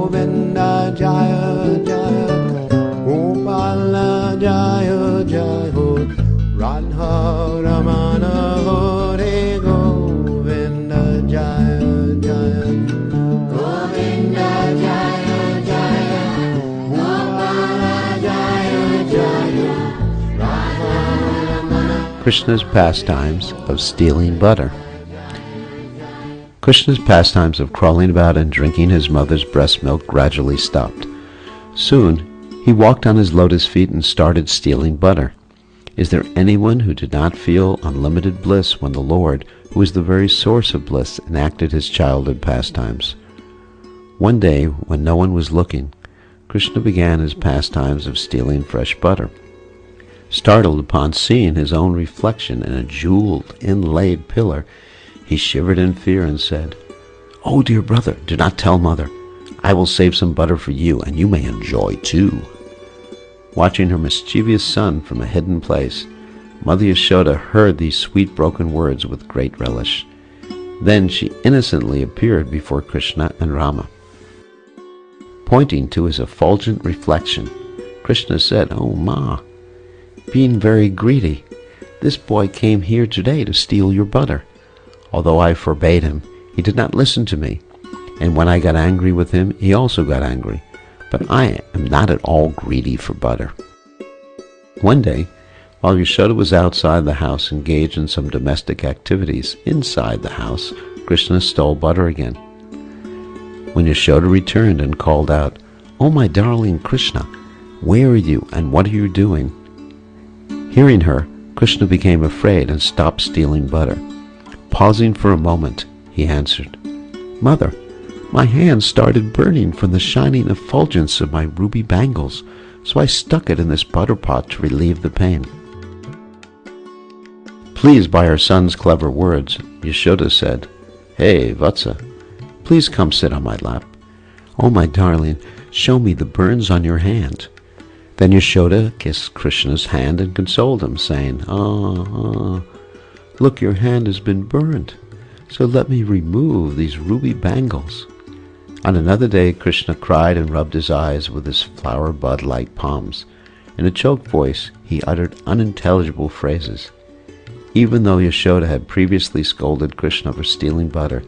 Govinda Jaya Jaya, Gopala Jaya Jaya Ho, Radha Ramana Hare Govinda Jaya Jaya, Govinda Jaya Jaya, Gopala Jaya Jaya, Radha Ramana. Krishna's pastimes of stealing butter. Krishna's pastimes of crawling about and drinking his mother's breast milk gradually stopped. Soon, he walked on his lotus feet and started stealing butter. Is there anyone who did not feel unlimited bliss when the Lord, who is the very source of bliss, enacted his childhood pastimes? One day, when no one was looking, Krishna began his pastimes of stealing fresh butter. Startled upon seeing his own reflection in a jeweled, inlaid pillar, he shivered in fear and said, "Oh, dear brother, do not tell mother. I will save some butter for you, and you may enjoy too." Watching her mischievous son from a hidden place, Mother Yashoda heard these sweet broken words with great relish. Then she innocently appeared before Krishna and Rama. Pointing to his effulgent reflection, Krishna said, "Oh, Ma, being very greedy, this boy came here today to steal your butter. Although I forbade him, he did not listen to me, and when I got angry with him, he also got angry. But I am not at all greedy for butter." One day, while Yashoda was outside the house engaged in some domestic activities inside the house, Krishna stole butter again. When Yashoda returned and called out, "Oh, my darling Krishna, where are you and what are you doing?" Hearing her, Krishna became afraid and stopped stealing butter. Pausing for a moment, he answered, "Mother, my hands started burning from the shining effulgence of my ruby bangles, so I stuck it in this butter pot to relieve the pain." Pleased by her son's clever words, Yashoda said, "Hey, Vatsa, please come sit on my lap. Oh, my darling, show me the burns on your hand." Then Yashoda kissed Krishna's hand and consoled him, saying, "Look, your hand has been burned, so let me remove these ruby bangles." On another day, Krishna cried and rubbed his eyes with his flower bud-like palms. In a choked voice, he uttered unintelligible phrases. Even though Yashoda had previously scolded Krishna for stealing butter,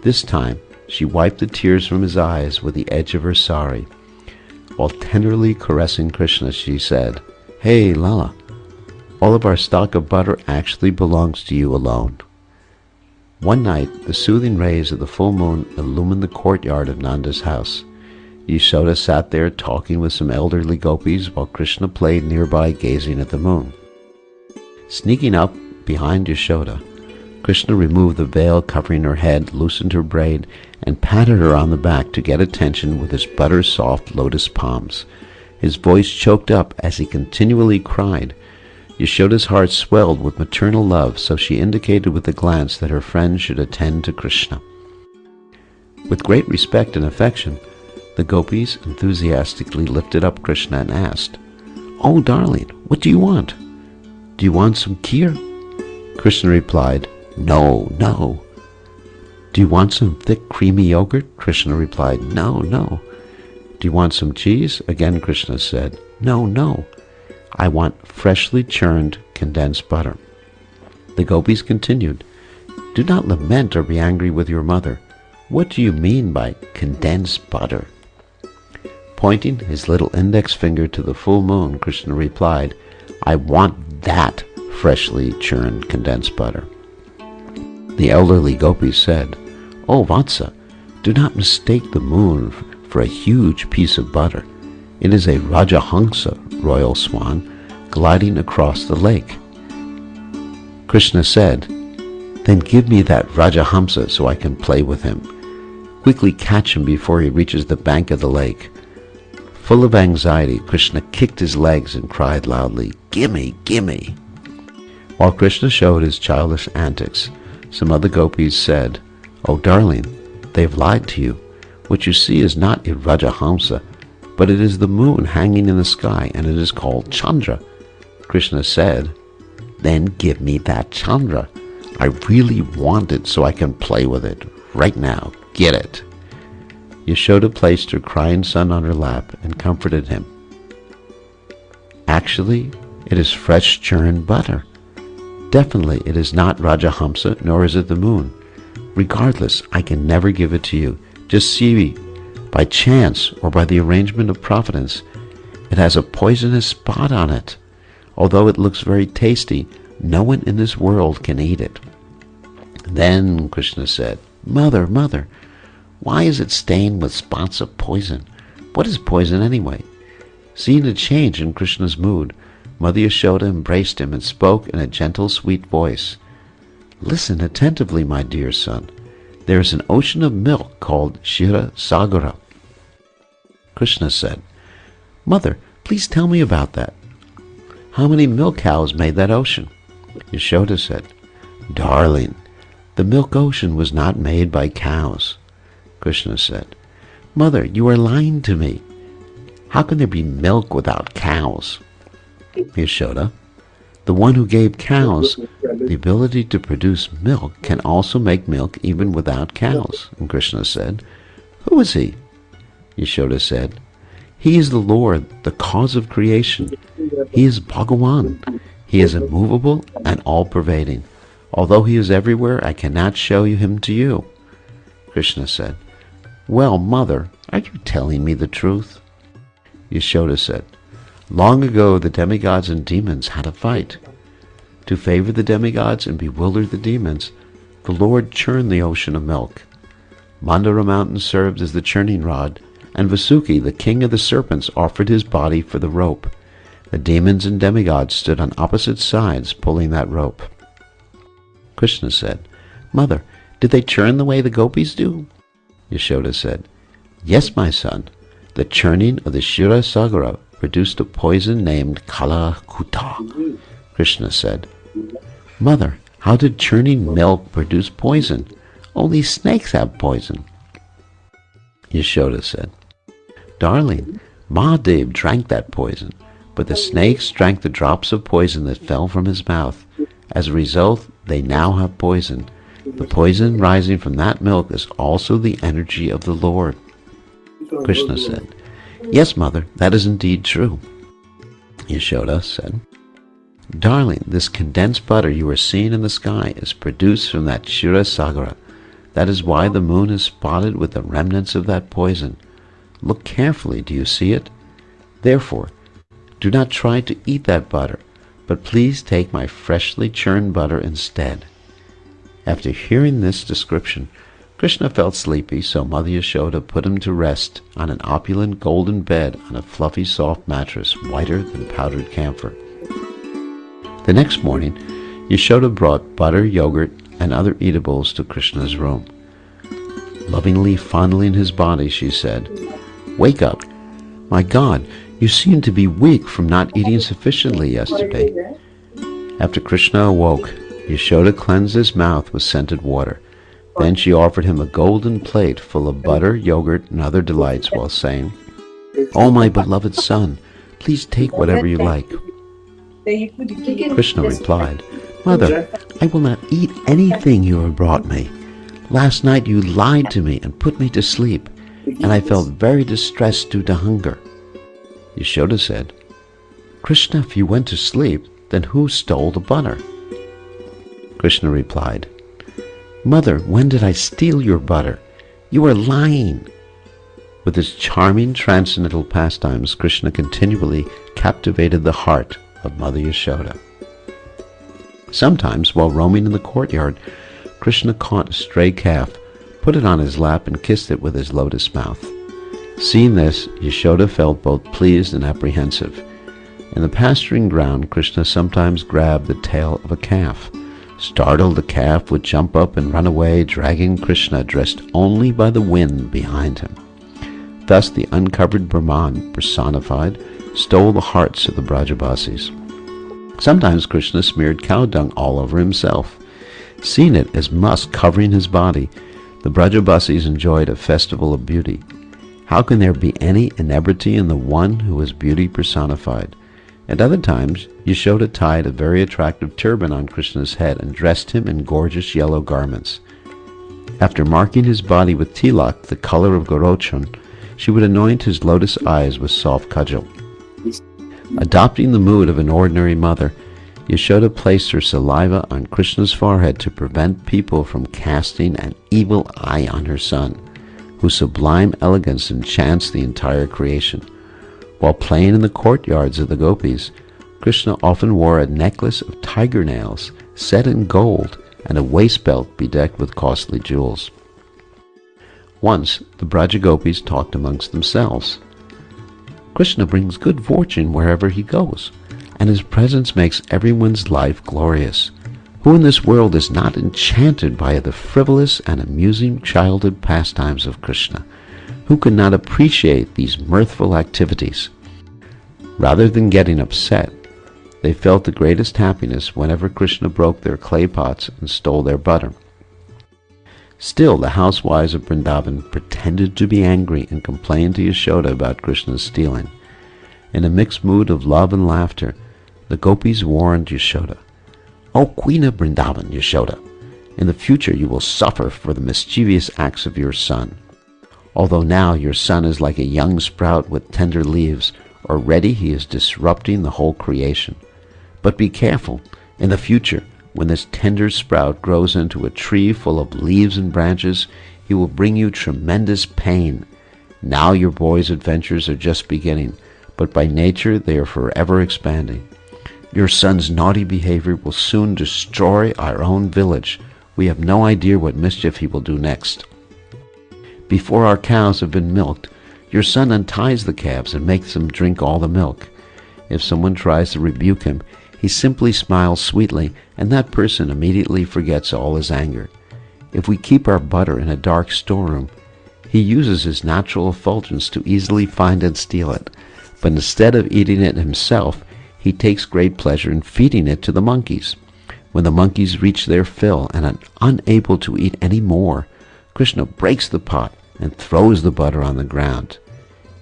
this time she wiped the tears from his eyes with the edge of her sari. While tenderly caressing Krishna, she said, "Hey, Lala, all of our stock of butter actually belongs to you alone." One night, the soothing rays of the full moon illumined the courtyard of Nanda's house. Yashoda sat there talking with some elderly gopis while Krishna played nearby gazing at the moon. Sneaking up behind Yashoda, Krishna removed the veil covering her head, loosened her braid, and patted her on the back to get attention with his butter-soft lotus palms. His voice choked up as he continually cried. Yashoda's heart swelled with maternal love, so she indicated with a glance that her friend should attend to Krishna. With great respect and affection, the gopis enthusiastically lifted up Krishna and asked, "Oh, darling, what do you want? Do you want some kheer?" Krishna replied, "No, no." "Do you want some thick, creamy yogurt?" Krishna replied, "No, no." "Do you want some cheese?" Again Krishna said, "No, no. I want freshly churned condensed butter." The gopis continued, "Do not lament or be angry with your mother. What do you mean by condensed butter?" Pointing his little index finger to the full moon, Krishna replied, "I want that freshly churned condensed butter." The elderly gopis said, "Oh, Vatsa, do not mistake the moon for a huge piece of butter. It is a Rajahamsa, royal swan, gliding across the lake." Krishna said, "Then give me that Rajahamsa so I can play with him. Quickly catch him before he reaches the bank of the lake." Full of anxiety, Krishna kicked his legs and cried loudly, "Gimme, gimme!" While Krishna showed his childish antics, some other gopis said, "Oh, darling, they've lied to you. What you see is not a Rajahamsa, but it is the moon hanging in the sky, and it is called Chandra." Krishna said, "Then give me that Chandra. I really want it so I can play with it. Right now, get it." Yashoda placed her crying son on her lap and comforted him. Actually, it is fresh churned butter. Definitely it is not Rajahamsa, nor is it the moon. Regardless, I can never give it to you. Just see, by chance or by the arrangement of Providence, it has a poisonous spot on it. Although it looks very tasty, no one in this world can eat it. Then Krishna said, Mother, Mother, why is it stained with spots of poison? What is poison anyway? Seeing a change in Krishna's mood, Mother Yashoda embraced him and spoke in a gentle, sweet voice. Listen attentively, my dear son. There is an ocean of milk called Dhira Damodara. Krishna said, Mother, please tell me about that. How many milk cows made that ocean? Yashoda said, Darling, the milk ocean was not made by cows. Krishna said, Mother, you are lying to me. How can there be milk without cows? Yashoda, the one who gave cows the ability to produce milk can also make milk even without cows. And Krishna said, Who is he? Yashoda said, He is the Lord, the cause of creation. He is Bhagawan. He is immovable and all-pervading. Although he is everywhere, I cannot show him to you. Krishna said, Well, Mother, are you telling me the truth? Yashoda said, Long ago the demigods and demons had a fight. To favor the demigods and bewilder the demons, the Lord churned the ocean of milk. Mandara mountain served as the churning rod, and Vasuki, the king of the serpents, offered his body for the rope. The demons and demigods stood on opposite sides pulling that rope. Krishna said, Mother, did they churn the way the gopis do? Yashoda said, Yes, my son. The churning of the Dhira Damodara produced a poison named Kalakuta. Krishna said, Mother, how did churning milk produce poison? Only snakes have poison. Yashoda said, Darling, Mahadev drank that poison, but the snakes drank the drops of poison that fell from his mouth. As a result, they now have poison. The poison rising from that milk is also the energy of the Lord. Krishna said, Yes, Mother, that is indeed true. Yashoda said, Darling, this condensed butter you are seeing in the sky is produced from that Dhira Damodara. That is why the moon is spotted with the remnants of that poison. Look carefully, do you see it? Therefore, do not try to eat that butter, but please take my freshly churned butter instead. After hearing this description, Krishna felt sleepy, so Mother Yashoda put him to rest on an opulent golden bed on a fluffy soft mattress whiter than powdered camphor. The next morning, Yashoda brought butter, yogurt, and other eatables to Krishna's room. Lovingly fondling his body, she said, Wake up. My God, you seem to be weak from not eating sufficiently yesterday. After Krishna awoke, Yashoda cleansed his mouth with scented water. Then she offered him a golden plate full of butter, yogurt, and other delights while saying, Oh, my beloved son, please take whatever you like. Krishna replied, Mother, I will not eat anything you have brought me. Last night you lied to me and put me to sleep, and I felt very distressed due to hunger. Yashoda said, Krishna, if you went to sleep, then who stole the butter? Krishna replied, Mother, when did I steal your butter? You are lying. With his charming transcendental pastimes, Krishna continually captivated the heart of Mother Yashoda. Sometimes, while roaming in the courtyard, Krishna caught a stray calf, put it on his lap, and kissed it with his lotus mouth. Seeing this, Yashoda felt both pleased and apprehensive. In the pasturing ground, Krishna sometimes grabbed the tail of a calf. Startled, the calf would jump up and run away, dragging Krishna, dressed only by the wind, behind him. Thus the uncovered Brahman, personified, stole the hearts of the Brajabasis. Sometimes Krishna smeared cow dung all over himself. Seeing it as musk covering his body, the Brajabasis enjoyed a festival of beauty. How can there be any inebriety in the one who is beauty personified? At other times, Yashoda tied a very attractive turban on Krishna's head and dressed him in gorgeous yellow garments. After marking his body with tilak, the color of Gorochon, she would anoint his lotus eyes with soft kajal. Adopting the mood of an ordinary mother, Yashoda placed her saliva on Krishna's forehead to prevent people from casting an evil eye on her son, whose sublime elegance enchants the entire creation. While playing in the courtyards of the gopis, Krishna often wore a necklace of tiger nails set in gold and a waist belt bedecked with costly jewels. Once, the Braja gopis talked amongst themselves. Krishna brings good fortune wherever he goes, and his presence makes everyone's life glorious. Who in this world is not enchanted by the frivolous and amusing childhood pastimes of Krishna? Who could not appreciate these mirthful activities? Rather than getting upset, they felt the greatest happiness whenever Krishna broke their clay pots and stole their butter. Still, the housewives of Vrindavan pretended to be angry and complained to Yashoda about Krishna's stealing. In a mixed mood of love and laughter, the gopis warned Yashoda, "O Queen of Vrindavan, Yashoda, in the future you will suffer for the mischievous acts of your son. Although now your son is like a young sprout with tender leaves, already he is disrupting the whole creation. But be careful, in the future, when this tender sprout grows into a tree full of leaves and branches, he will bring you tremendous pain. Now your boy's adventures are just beginning, but by nature they are forever expanding. Your son's naughty behavior will soon destroy our own village. We have no idea what mischief he will do next. Before our cows have been milked, your son unties the calves and makes them drink all the milk. If someone tries to rebuke him, he simply smiles sweetly, and that person immediately forgets all his anger. If we keep our butter in a dark storeroom, he uses his natural effulgence to easily find and steal it. But instead of eating it himself, he takes great pleasure in feeding it to the monkeys. When the monkeys reach their fill and are unable to eat any more, Krishna breaks the pot and throws the butter on the ground.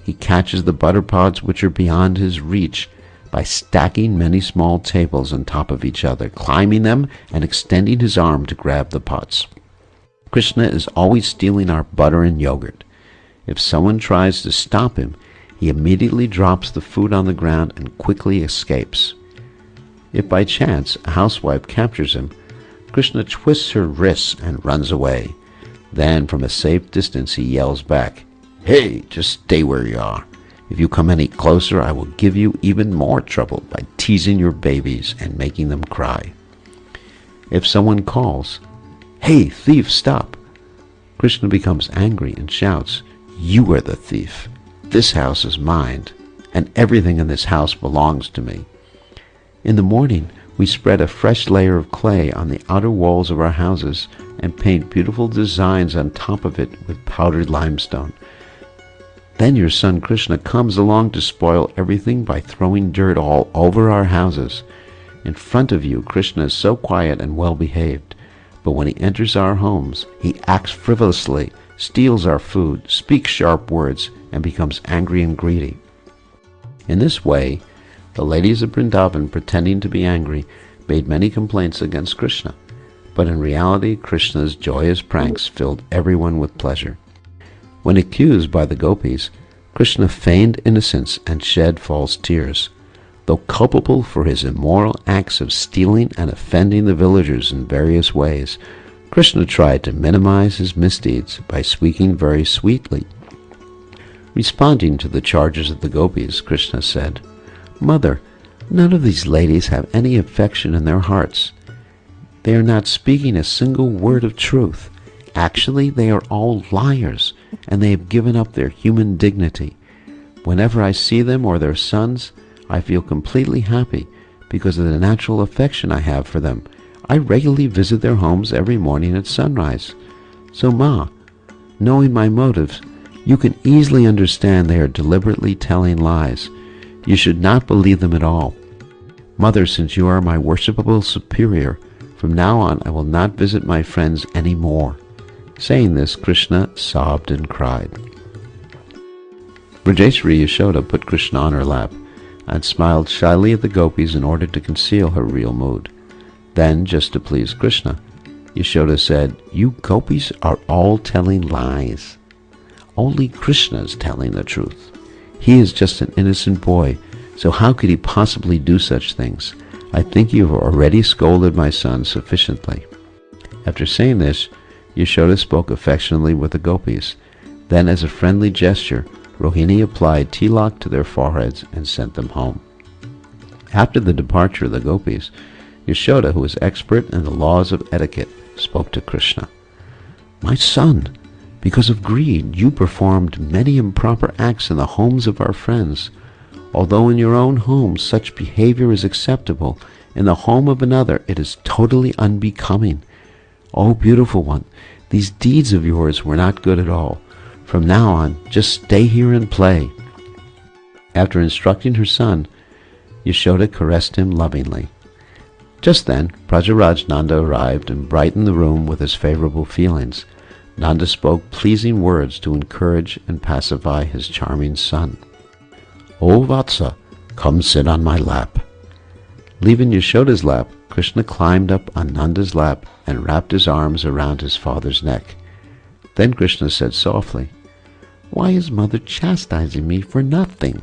He catches the butter pots which are beyond his reach by stacking many small tables on top of each other, climbing them and extending his arm to grab the pots. Krishna is always stealing our butter and yogurt. If someone tries to stop him, he immediately drops the food on the ground and quickly escapes. If by chance a housewife captures him, Krishna twists her wrists and runs away. Then from a safe distance he yells back, "Hey, just stay where you are. If you come any closer, I will give you even more trouble by teasing your babies and making them cry." If someone calls, "Hey, thief, stop!" Krishna becomes angry and shouts, "You are the thief. This house is mine, and everything in this house belongs to me." In the morning, we spread a fresh layer of clay on the outer walls of our houses and paint beautiful designs on top of it with powdered limestone. Then your son Krishna comes along to spoil everything by throwing dirt all over our houses. In front of you, Krishna is so quiet and well-behaved, but when he enters our homes, he acts frivolously, steals our food, speaks sharp words, and becomes angry and greedy. In this way, the ladies of Vrindavan, pretending to be angry, made many complaints against Krishna, but in reality Krishna's joyous pranks filled everyone with pleasure. When accused by the gopis, Krishna feigned innocence and shed false tears. Though culpable for his immoral acts of stealing and offending the villagers in various ways, Krishna tried to minimize his misdeeds by speaking very sweetly. Responding to the charges of the gopis, Krishna said, "Mother, none of these ladies have any affection in their hearts. They are not speaking a single word of truth. Actually, they are all liars, and they have given up their human dignity. Whenever I see them or their sons, I feel completely happy because of the natural affection I have for them. I regularly visit their homes every morning at sunrise. So, Ma, knowing my motives, you can easily understand they are deliberately telling lies. You should not believe them at all. Mother, since you are my worshipable superior, from now on I will not visit my friends any more." Saying this, Krishna sobbed and cried. Brajeshwari Yashoda put Krishna on her lap and smiled shyly at the gopis in order to conceal her real mood. Then, just to please Krishna, Yashoda said, "You gopis are all telling lies. Only Krishna is telling the truth. He is just an innocent boy, so how could he possibly do such things? I think you have already scolded my son sufficiently." After saying this, Yashoda spoke affectionately with the gopis. Then, as a friendly gesture, Rohini applied tilak to their foreheads and sent them home. After the departure of the gopis, Yashoda, who was expert in the laws of etiquette, spoke to Krishna. "My son, because of greed you performed many improper acts in the homes of our friends. Although in your own home such behavior is acceptable, in the home of another it is totally unbecoming. O beautiful one, these deeds of yours were not good at all. From now on, just stay here and play." After instructing her son, Yashoda caressed him lovingly. Just then, Prajaraj Nanda arrived and brightened the room with his favorable feelings. Nanda spoke pleasing words to encourage and pacify his charming son. "O Vatsa, come sit on my lap." Leaving Yashoda's lap, Krishna climbed up on Nanda's lap and wrapped his arms around his father's neck. Then Krishna said softly, "Why is mother chastising me for nothing?"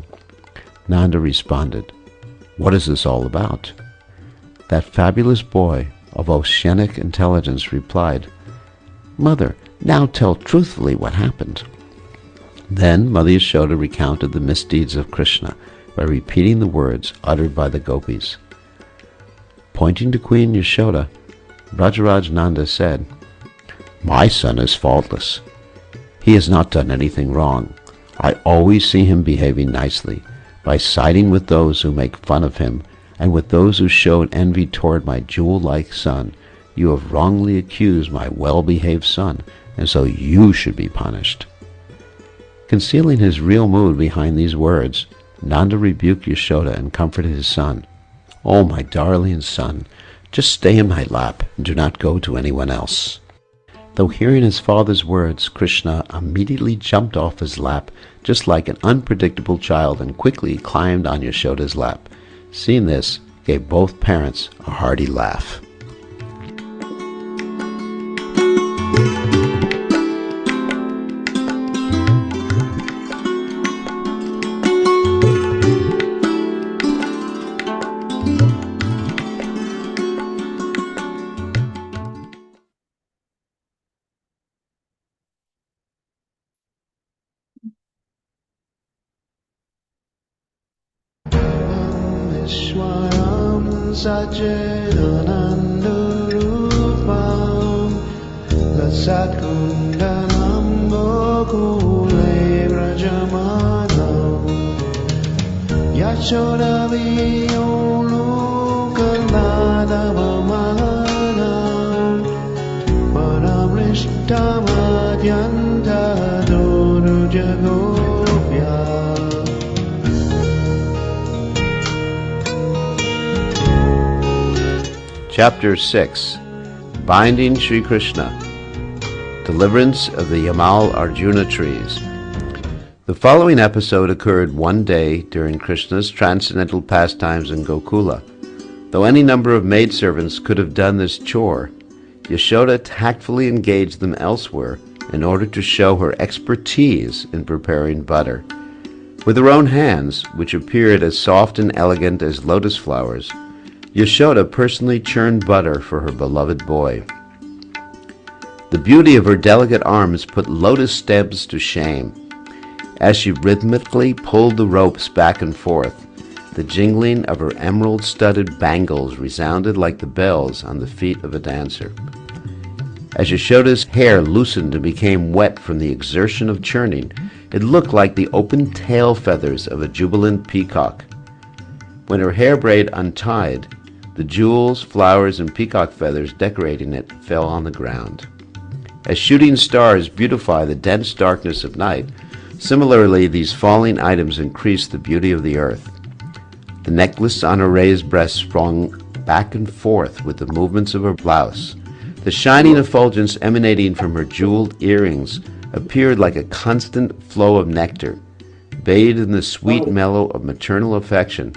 Nanda responded, "What is this all about?" That fabulous boy of oceanic intelligence replied, "Mother, now tell truthfully what happened." Then Mother Yashoda recounted the misdeeds of Krishna by repeating the words uttered by the gopis. Pointing to Queen Yashoda, Rajaraj Nanda said, "My son is faultless. He has not done anything wrong. I always see him behaving nicely, by siding with those who make fun of him, and with those who showed envy toward my jewel-like son. You have wrongly accused my well-behaved son, and so you should be punished." Concealing his real mood behind these words, Nanda rebuked Yashoda and comforted his son. "Oh, my darling son, just stay in my lap and do not go to anyone else." Though hearing his father's words, Krishna immediately jumped off his lap, just like an unpredictable child, and quickly climbed on Yashoda's lap. Seeing this gave both parents a hearty laugh. Ishwaram Sachidanandurupam Lasatkundanam Gokule Vrajamanam Yashodaviyolukaladavamanam Paramrishtamadyanta Dorujagopya. Chapter 6. Binding Sri Krishna. Deliverance of the Yamal Arjuna trees. The following episode occurred one day during Krishna's transcendental pastimes in Gokula. Though any number of maidservants could have done this chore, Yashoda tactfully engaged them elsewhere in order to show her expertise in preparing butter. With her own hands, which appeared as soft and elegant as lotus flowers, Yashoda personally churned butter for her beloved boy. The beauty of her delicate arms put lotus stems to shame. As she rhythmically pulled the ropes back and forth, the jingling of her emerald-studded bangles resounded like the bells on the feet of a dancer. As Yashoda's hair loosened and became wet from the exertion of churning, it looked like the open tail feathers of a jubilant peacock. When her hair braid untied, the jewels, flowers, and peacock feathers decorating it fell on the ground. As shooting stars beautify the dense darkness of night, similarly these falling items increased the beauty of the earth. The necklace on her raised breast swung back and forth with the movements of her blouse. The shining effulgence emanating from her jeweled earrings appeared like a constant flow of nectar. Bathed in the sweet mellow of maternal affection,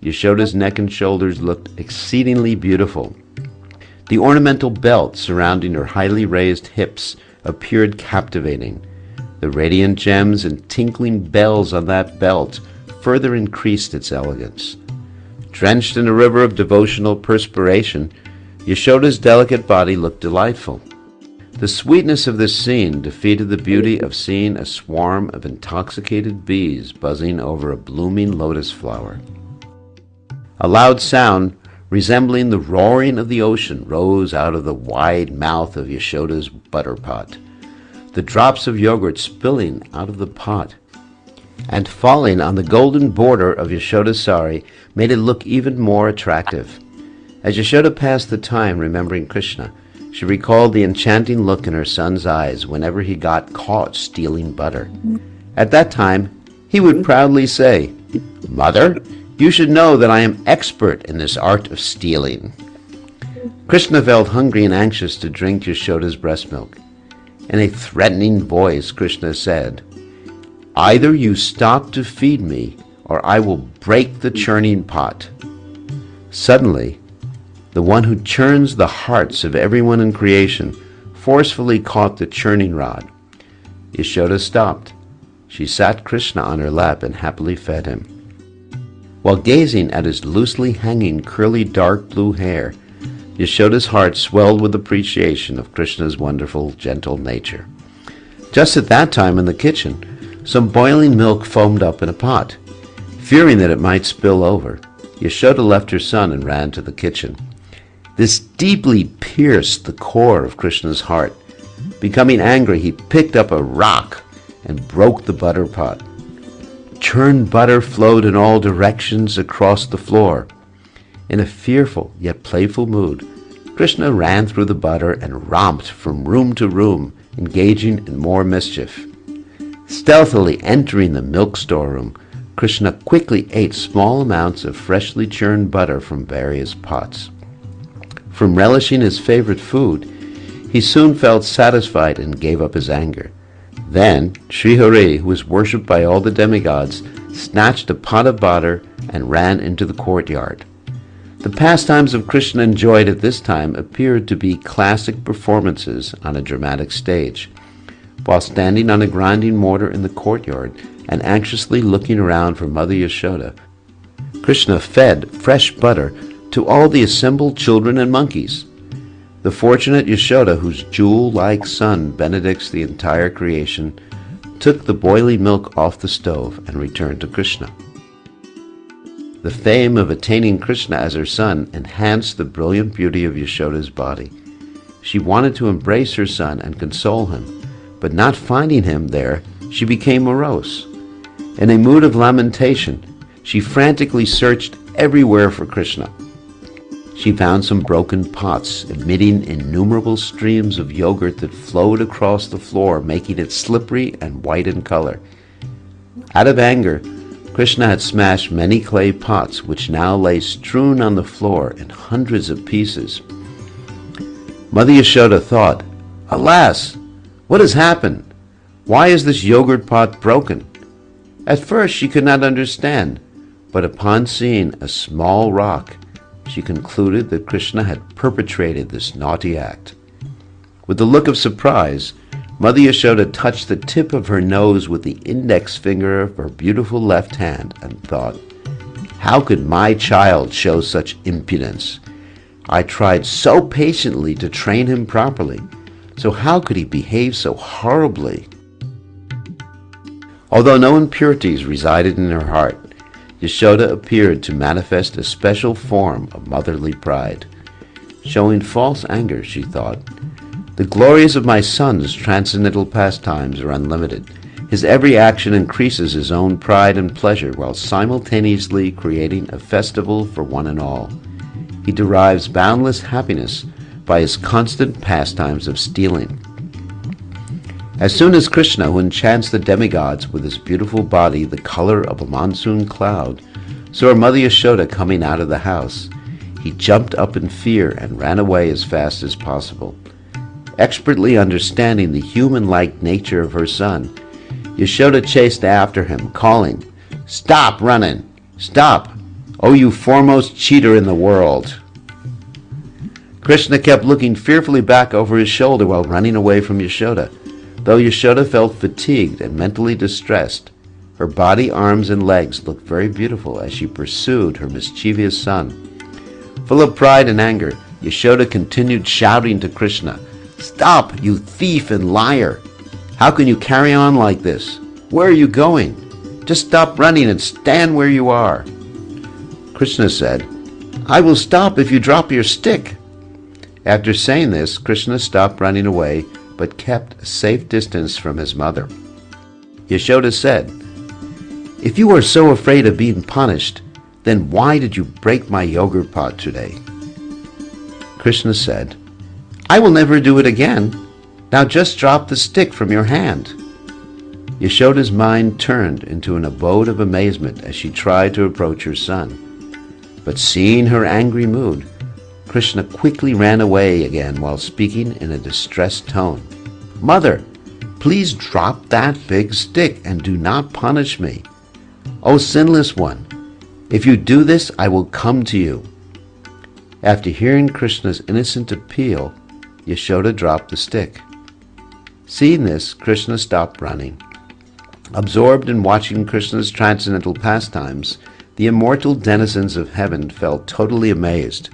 Yashoda's neck and shoulders looked exceedingly beautiful. The ornamental belt surrounding her highly raised hips appeared captivating. The radiant gems and tinkling bells on that belt further increased its elegance. Drenched in a river of devotional perspiration, Yashoda's delicate body looked delightful. The sweetness of this scene defeated the beauty of seeing a swarm of intoxicated bees buzzing over a blooming lotus flower. A loud sound resembling the roaring of the ocean rose out of the wide mouth of Yashoda's butter pot, the drops of yogurt spilling out of the pot and falling on the golden border of Yashoda's sari made it look even more attractive. As Yashoda passed the time remembering Krishna, she recalled the enchanting look in her son's eyes whenever he got caught stealing butter. At that time, he would proudly say, "Mother, you should know that I am expert in this art of stealing." Krishna felt hungry and anxious to drink Yashoda's breast milk. In a threatening voice, Krishna said, "Either you stop to feed me, or I will break the churning pot." Suddenly, the one who churns the hearts of everyone in creation forcefully caught the churning rod. Yashoda stopped. She sat Krishna on her lap and happily fed him. While gazing at his loosely hanging curly dark blue hair, Yashoda's heart swelled with appreciation of Krishna's wonderful, gentle nature. Just at that time in the kitchen, some boiling milk foamed up in a pot. Fearing that it might spill over, Yashoda left her son and ran to the kitchen. This deeply pierced the core of Krishna's heart. Becoming angry, he picked up a rock and broke the butter pot. Churned butter flowed in all directions across the floor. In a fearful yet playful mood, Krishna ran through the butter and romped from room to room, engaging in more mischief. Stealthily entering the milk storeroom, Krishna quickly ate small amounts of freshly churned butter from various pots. From relishing his favorite food, he soon felt satisfied and gave up his anger. Then Srihari, who was worshipped by all the demigods, snatched a pot of butter and ran into the courtyard. The pastimes of Krishna enjoyed at this time appeared to be classic performances on a dramatic stage. While standing on a grinding mortar in the courtyard and anxiously looking around for Mother Yashoda, Krishna fed fresh butter to all the assembled children and monkeys. The fortunate Yashoda, whose jewel-like son benedicts the entire creation, took the boiling milk off the stove and returned to Krishna. The fame of attaining Krishna as her son enhanced the brilliant beauty of Yashoda's body. She wanted to embrace her son and console him, but not finding him there, she became morose. In a mood of lamentation, she frantically searched everywhere for Krishna. She found some broken pots emitting innumerable streams of yogurt that flowed across the floor, making it slippery and white in color. Out of anger, Krishna had smashed many clay pots, which now lay strewn on the floor in hundreds of pieces. Mother Yashoda thought, "Alas, what has happened? Why is this yogurt pot broken?" At first she could not understand, but upon seeing a small rock, she concluded that Krishna had perpetrated this naughty act. With a look of surprise, Mother Yashoda touched the tip of her nose with the index finger of her beautiful left hand and thought, "How could my child show such impudence? I tried so patiently to train him properly, so how could he behave so horribly?" Although no impurities resided in her heart, Yashoda appeared to manifest a special form of motherly pride. Showing false anger, she thought, "The glories of my son's transcendental pastimes are unlimited. His every action increases his own pride and pleasure while simultaneously creating a festival for one and all. He derives boundless happiness by his constant pastimes of stealing." As soon as Krishna, who enchants the demigods with his beautiful body the color of a monsoon cloud, saw Mother Yashoda coming out of the house, he jumped up in fear and ran away as fast as possible. Expertly understanding the human-like nature of her son, Yashoda chased after him, calling, "Stop running! Stop! Oh, you foremost cheater in the world!" Krishna kept looking fearfully back over his shoulder while running away from Yashoda. Though Yashoda felt fatigued and mentally distressed, her body, arms, and legs looked very beautiful as she pursued her mischievous son. Full of pride and anger, Yashoda continued shouting to Krishna, "Stop, you thief and liar! How can you carry on like this? Where are you going? Just stop running and stand where you are." Krishna said, "I will stop if you drop your stick." After saying this, Krishna stopped running away, but kept a safe distance from his mother. Yashoda said, "If you are so afraid of being punished, then why did you break my yogurt pot today?" Krishna said, "I will never do it again. Now just drop the stick from your hand." Yashoda's mind turned into an abode of amazement as she tried to approach her son. But seeing her angry mood, Krishna quickly ran away again while speaking in a distressed tone. "Mother, please drop that big stick and do not punish me. O sinless one, if you do this, I will come to you." After hearing Krishna's innocent appeal, Yashoda dropped the stick. Seeing this, Krishna stopped running. Absorbed in watching Krishna's transcendental pastimes, the immortal denizens of heaven felt totally amazed.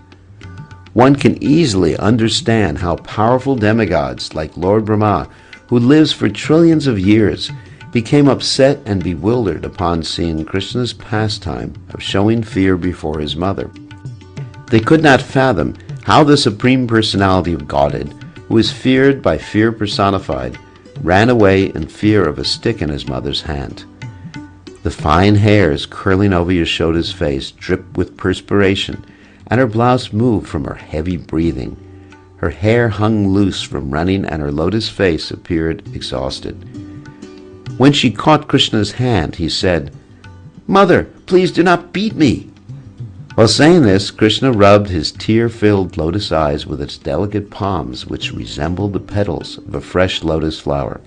One can easily understand how powerful demigods like Lord Brahma, who lives for trillions of years, became upset and bewildered upon seeing Krishna's pastime of showing fear before his mother. They could not fathom how the Supreme Personality of Godhead, who is feared by fear personified, ran away in fear of a stick in his mother's hand. The fine hairs curling over Yashoda's face dripped with perspiration, and her blouse moved from her heavy breathing. Her hair hung loose from running, and her lotus face appeared exhausted. When she caught Krishna's hand, he said, "Mother, please do not beat me." While saying this, Krishna rubbed his tear-filled lotus eyes with its delicate palms, which resembled the petals of a fresh lotus flower.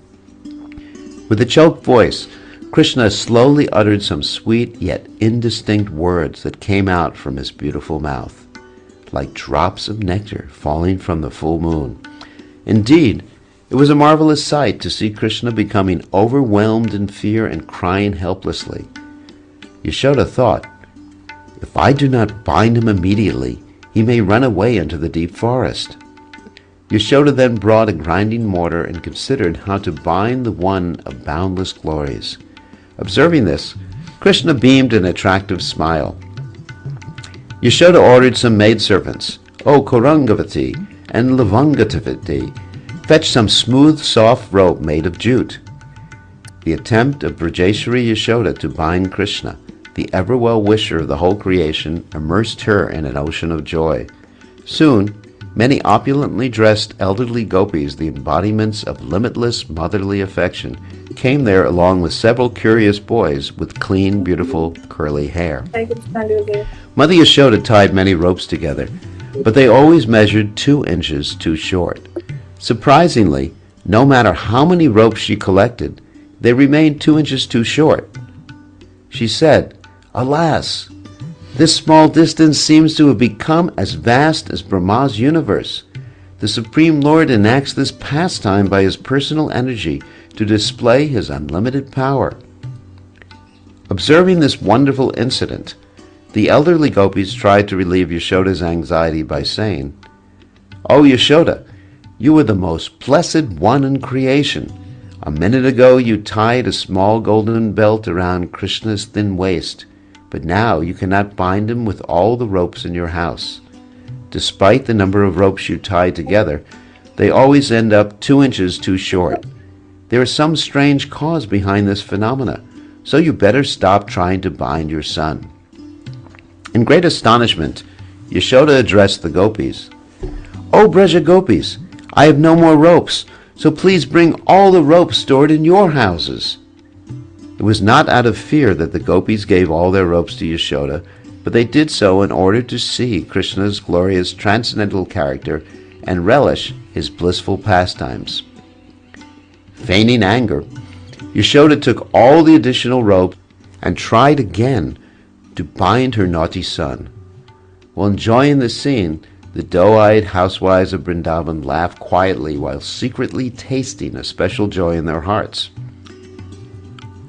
With a choked voice, Krishna slowly uttered some sweet yet indistinct words that came out from his beautiful mouth, like drops of nectar falling from the full moon. Indeed, it was a marvelous sight to see Krishna becoming overwhelmed in fear and crying helplessly. Yashoda thought, "If I do not bind him immediately, he may run away into the deep forest." Yashoda then brought a grinding mortar and considered how to bind the one of boundless glories. Observing this, Krishna beamed an attractive smile. Yashoda ordered some maidservants, "O Korangavati and Lavangavati, fetch some smooth, soft rope made of jute." The attempt of Brajeshwari Yashoda to bind Krishna, the ever-well-wisher of the whole creation, immersed her in an ocean of joy. Soon, many opulently dressed elderly gopis, the embodiments of limitless motherly affection, came there along with several curious boys with clean, beautiful, curly hair. Mother Yashoda tied many ropes together, but they always measured 2 inches too short. Surprisingly, no matter how many ropes she collected, they remained 2 inches too short. She said, "Alas, this small distance seems to have become as vast as Brahma's universe. The Supreme Lord enacts this pastime by his personal energy to display his unlimited power." Observing this wonderful incident, the elderly gopis tried to relieve Yashoda's anxiety by saying, "O Yashoda, you are the most blessed one in creation. A minute ago you tied a small golden belt around Krishna's thin waist, but now you cannot bind him with all the ropes in your house. Despite the number of ropes you tie together, they always end up 2 inches too short. There is some strange cause behind this phenomena, so you better stop trying to bind your son." In great astonishment, Yashoda addressed the gopis. "O Braja gopis, I have no more ropes, so please bring all the ropes stored in your houses." It was not out of fear that the gopis gave all their ropes to Yashoda, but they did so in order to see Krishna's glorious transcendental character and relish his blissful pastimes. Feigning anger, Yashoda took all the additional ropes and tried again to bind her naughty son. While enjoying the scene, the The doe-eyed housewives of Vrindavan laugh quietly while secretly tasting a special joy in their hearts.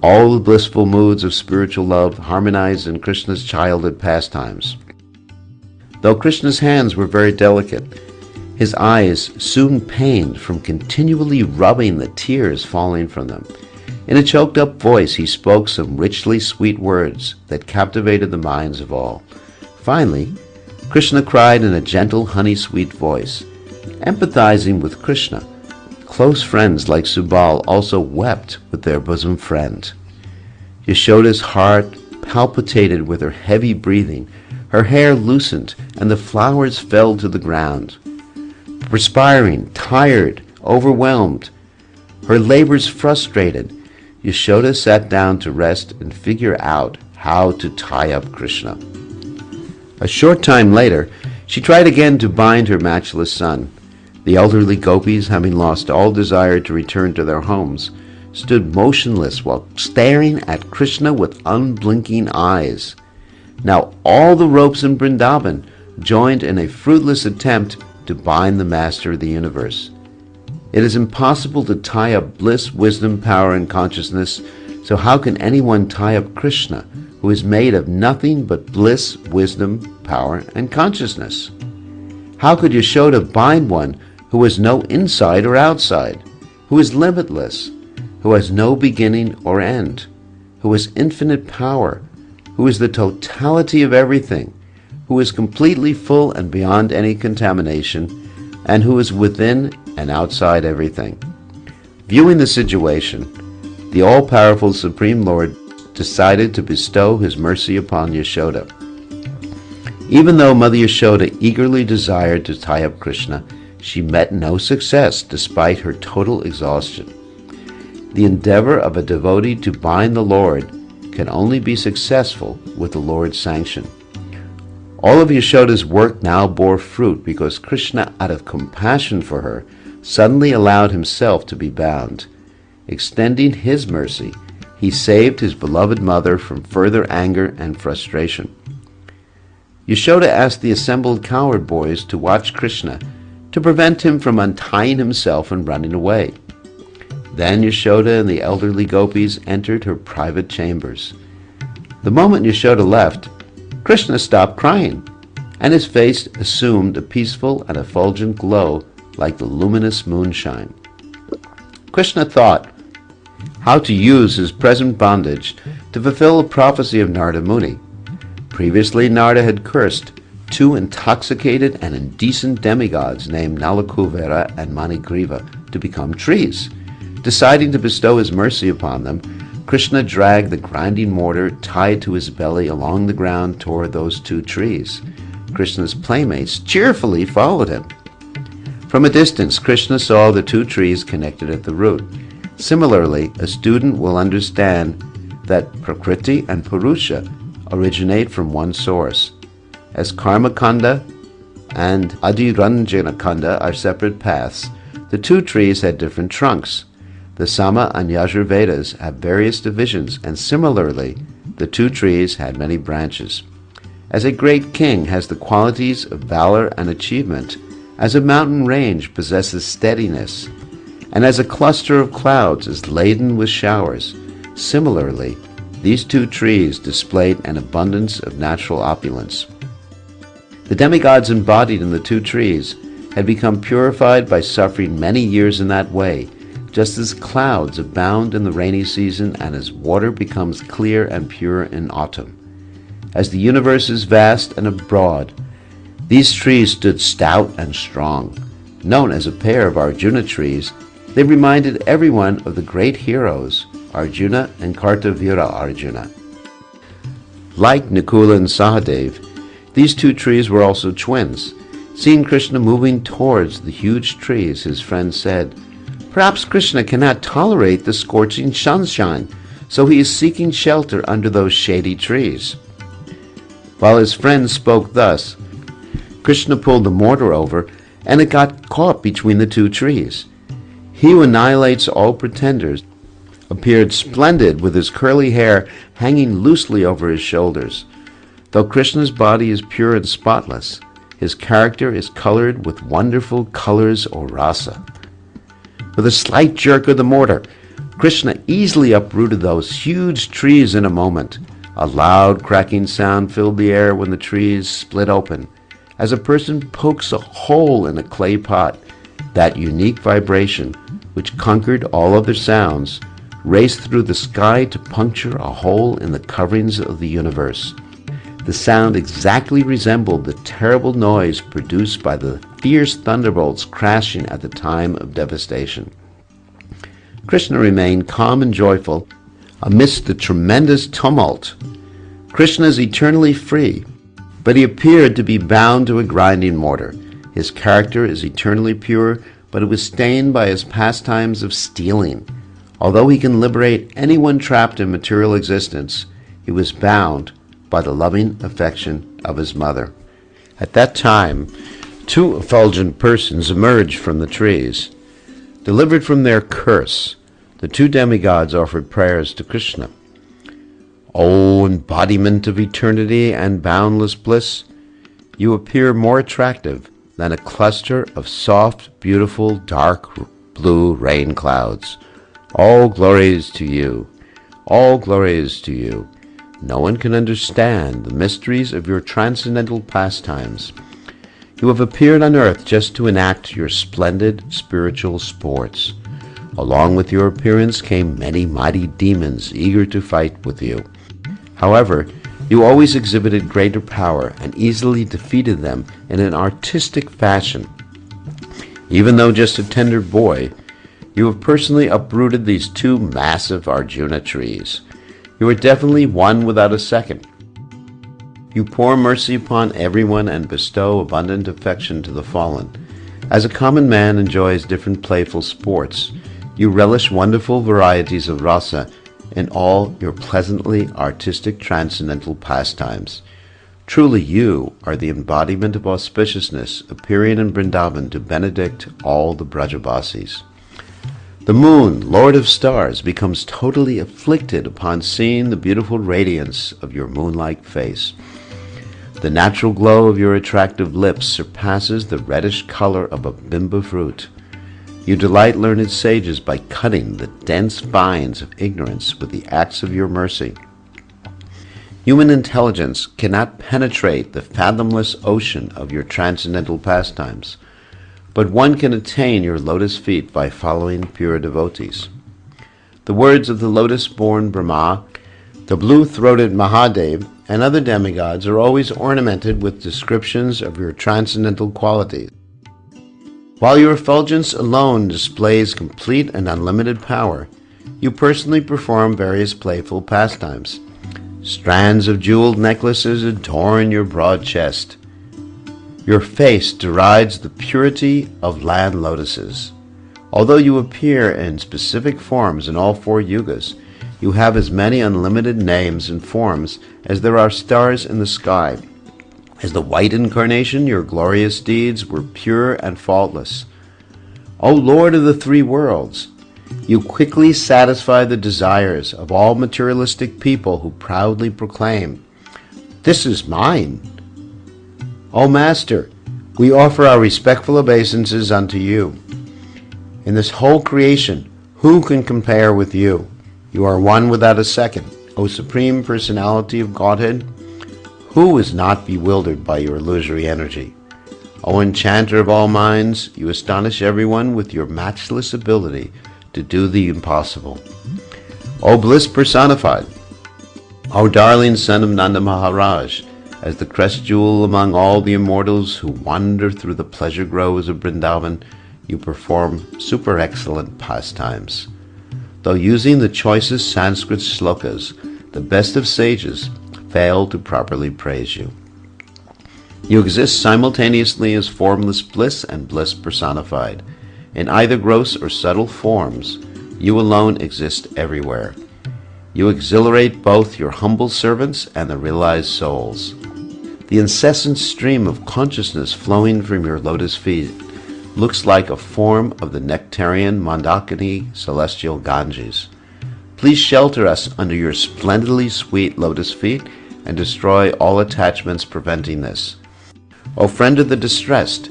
All the blissful moods of spiritual love harmonized in Krishna's childhood pastimes. Though Krishna's hands were very delicate, his eyes soon pained from continually rubbing the tears falling from them. In a choked-up voice, he spoke some richly sweet words that captivated the minds of all. Finally, Krishna cried in a gentle, honey-sweet voice. Empathizing with Krishna, close friends like Subal also wept with their bosom friend. Yashoda's heart palpitated with her heavy breathing. Her hair loosened, and the flowers fell to the ground. Perspiring, tired, overwhelmed, her labors frustrated, Yashoda sat down to rest and figure out how to tie up Krishna. A short time later, she tried again to bind her matchless son. The elderly gopis, having lost all desire to return to their homes, stood motionless while staring at Krishna with unblinking eyes. Now all the ropes in Vrindavan joined in a fruitless attempt to bind the master of the universe. It is impossible to tie up bliss, wisdom, power, and consciousness, so how can anyone tie up Krishna, who is made of nothing but bliss, wisdom, power, and consciousness? How could Yashoda bind one who has no inside or outside, who is limitless, who has no beginning or end, who has infinite power, who is the totality of everything, who is completely full and beyond any contamination, and who is within and outside everything? Viewing the situation, the all-powerful Supreme Lord decided to bestow his mercy upon Yashoda. Even though Mother Yashoda eagerly desired to tie up Krishna, she met no success despite her total exhaustion. The endeavor of a devotee to bind the Lord can only be successful with the Lord's sanction. All of Yashoda's work now bore fruit because Krishna, out of compassion for her, suddenly allowed himself to be bound. Extending his mercy, he saved his beloved mother from further anger and frustration. Yashoda asked the assembled cowherd boys to watch Krishna to prevent him from untying himself and running away. Then Yashoda and the elderly gopis entered her private chambers. The moment Yashoda left, Krishna stopped crying, and his face assumed a peaceful and effulgent glow like the luminous moonshine. Krishna thought how to use his present bondage to fulfill a prophecy of Narada Muni. Previously, Narada had cursed two intoxicated and indecent demigods named Nalakuvera and Manigriva to become trees. Deciding to bestow his mercy upon them, Krishna dragged the grinding mortar tied to his belly along the ground toward those two trees. Krishna's playmates cheerfully followed him. From a distance, Krishna saw the two trees connected at the root. Similarly, a student will understand that Prakriti and Purusha originate from one source. As Karma Kanda and Adiranjana Kanda are separate paths, the two trees had different trunks. The Sama and Yajur Vedas have various divisions, and similarly, the two trees had many branches. As a great king has the qualities of valor and achievement, as a mountain range possesses steadiness, and as a cluster of clouds is laden with showers, similarly, these two trees displayed an abundance of natural opulence. The demigods embodied in the two trees had become purified by suffering many years in that way, just as clouds abound in the rainy season and as water becomes clear and pure in autumn. As the universe is vast and broad, these trees stood stout and strong. Known as a pair of Arjuna trees, they reminded everyone of the great heroes, Arjuna and Kartavira Arjuna. Like Nikula and Sahadev, these two trees were also twins. Seeing Krishna moving towards the huge trees, his friend said, "Perhaps Krishna cannot tolerate the scorching sunshine, so he is seeking shelter under those shady trees." While his friend spoke thus, Krishna pulled the mortar over, and it got caught between the two trees. He who annihilates all pretenders appeared splendid with his curly hair hanging loosely over his shoulders. Though Krishna's body is pure and spotless, His character is colored with wonderful colors or rasa. With a slight jerk of the mortar, Krishna easily uprooted those huge trees in a moment. A loud cracking sound filled the air when the trees split open. As a person pokes a hole in a clay pot, that unique vibration, which conquered all other sounds, raced through the sky to puncture a hole in the coverings of the universe. The sound exactly resembled the terrible noise produced by the fierce thunderbolts crashing at the time of devastation. Krishna remained calm and joyful amidst the tremendous tumult. Krishna is eternally free, but he appeared to be bound to a grinding mortar. His character is eternally pure, but it was stained by his pastimes of stealing. Although he can liberate anyone trapped in material existence, he was bound by the loving affection of his mother. At that time, two effulgent persons emerged from the trees. Delivered from their curse, the two demigods offered prayers to Krishna. O embodiment of eternity and boundless bliss, you appear more attractive than a cluster of soft, beautiful, dark blue rain clouds. All glory is to you. All glory is to you. No one can understand the mysteries of your transcendental pastimes. You have appeared on earth just to enact your splendid spiritual sports. Along with your appearance came many mighty demons eager to fight with you. However, you always exhibited greater power and easily defeated them in an artistic fashion. Even though just a tender boy, you have personally uprooted these two massive Arjuna trees. You are definitely one without a second. You pour mercy upon everyone and bestow abundant affection to the fallen. As a common man enjoys different playful sports, you relish wonderful varieties of rasa in all your pleasantly artistic transcendental pastimes. Truly you are the embodiment of auspiciousness, appearing in Vrindavan to benedict all the Brajabasis. The moon, lord of stars, becomes totally afflicted upon seeing the beautiful radiance of your moon-like face. The natural glow of your attractive lips surpasses the reddish color of a bimba fruit. You delight learned sages by cutting the dense vines of ignorance with the axe of your mercy. Human intelligence cannot penetrate the fathomless ocean of your transcendental pastimes, but one can attain your lotus feet by following pure devotees. The words of the lotus-born Brahma, the blue-throated Mahadev, and other demigods are always ornamented with descriptions of your transcendental qualities. While your effulgence alone displays complete and unlimited power, you personally perform various playful pastimes. Strands of jeweled necklaces adorn your broad chest. Your face derides the purity of land lotuses. Although you appear in specific forms in all four yugas, you have as many unlimited names and forms as there are stars in the sky. As the white incarnation, your glorious deeds were pure and faultless. O Lord of the three worlds, you quickly satisfy the desires of all materialistic people who proudly proclaim, "This is mine." O Master, we offer our respectful obeisances unto you. In this whole creation, who can compare with you? You are one without a second. O Supreme Personality of Godhead, who is not bewildered by your illusory energy? O Enchanter of all minds, you astonish everyone with your matchless ability to do the impossible. O Bliss Personified, O darling son of Nanda Maharaj, as the crest jewel among all the immortals who wander through the pleasure groves of Vrindavan, you perform super excellent pastimes. Though using the choicest Sanskrit slokas, the best of sages fail to properly praise you. You exist simultaneously as formless bliss and bliss personified. In either gross or subtle forms, you alone exist everywhere. You exhilarate both your humble servants and the realized souls. The incessant stream of consciousness flowing from your lotus feet looks like a form of the nectarian Mandakini celestial Ganges. Please shelter us under your splendidly sweet lotus feet and destroy all attachments preventing this. O friend of the distressed,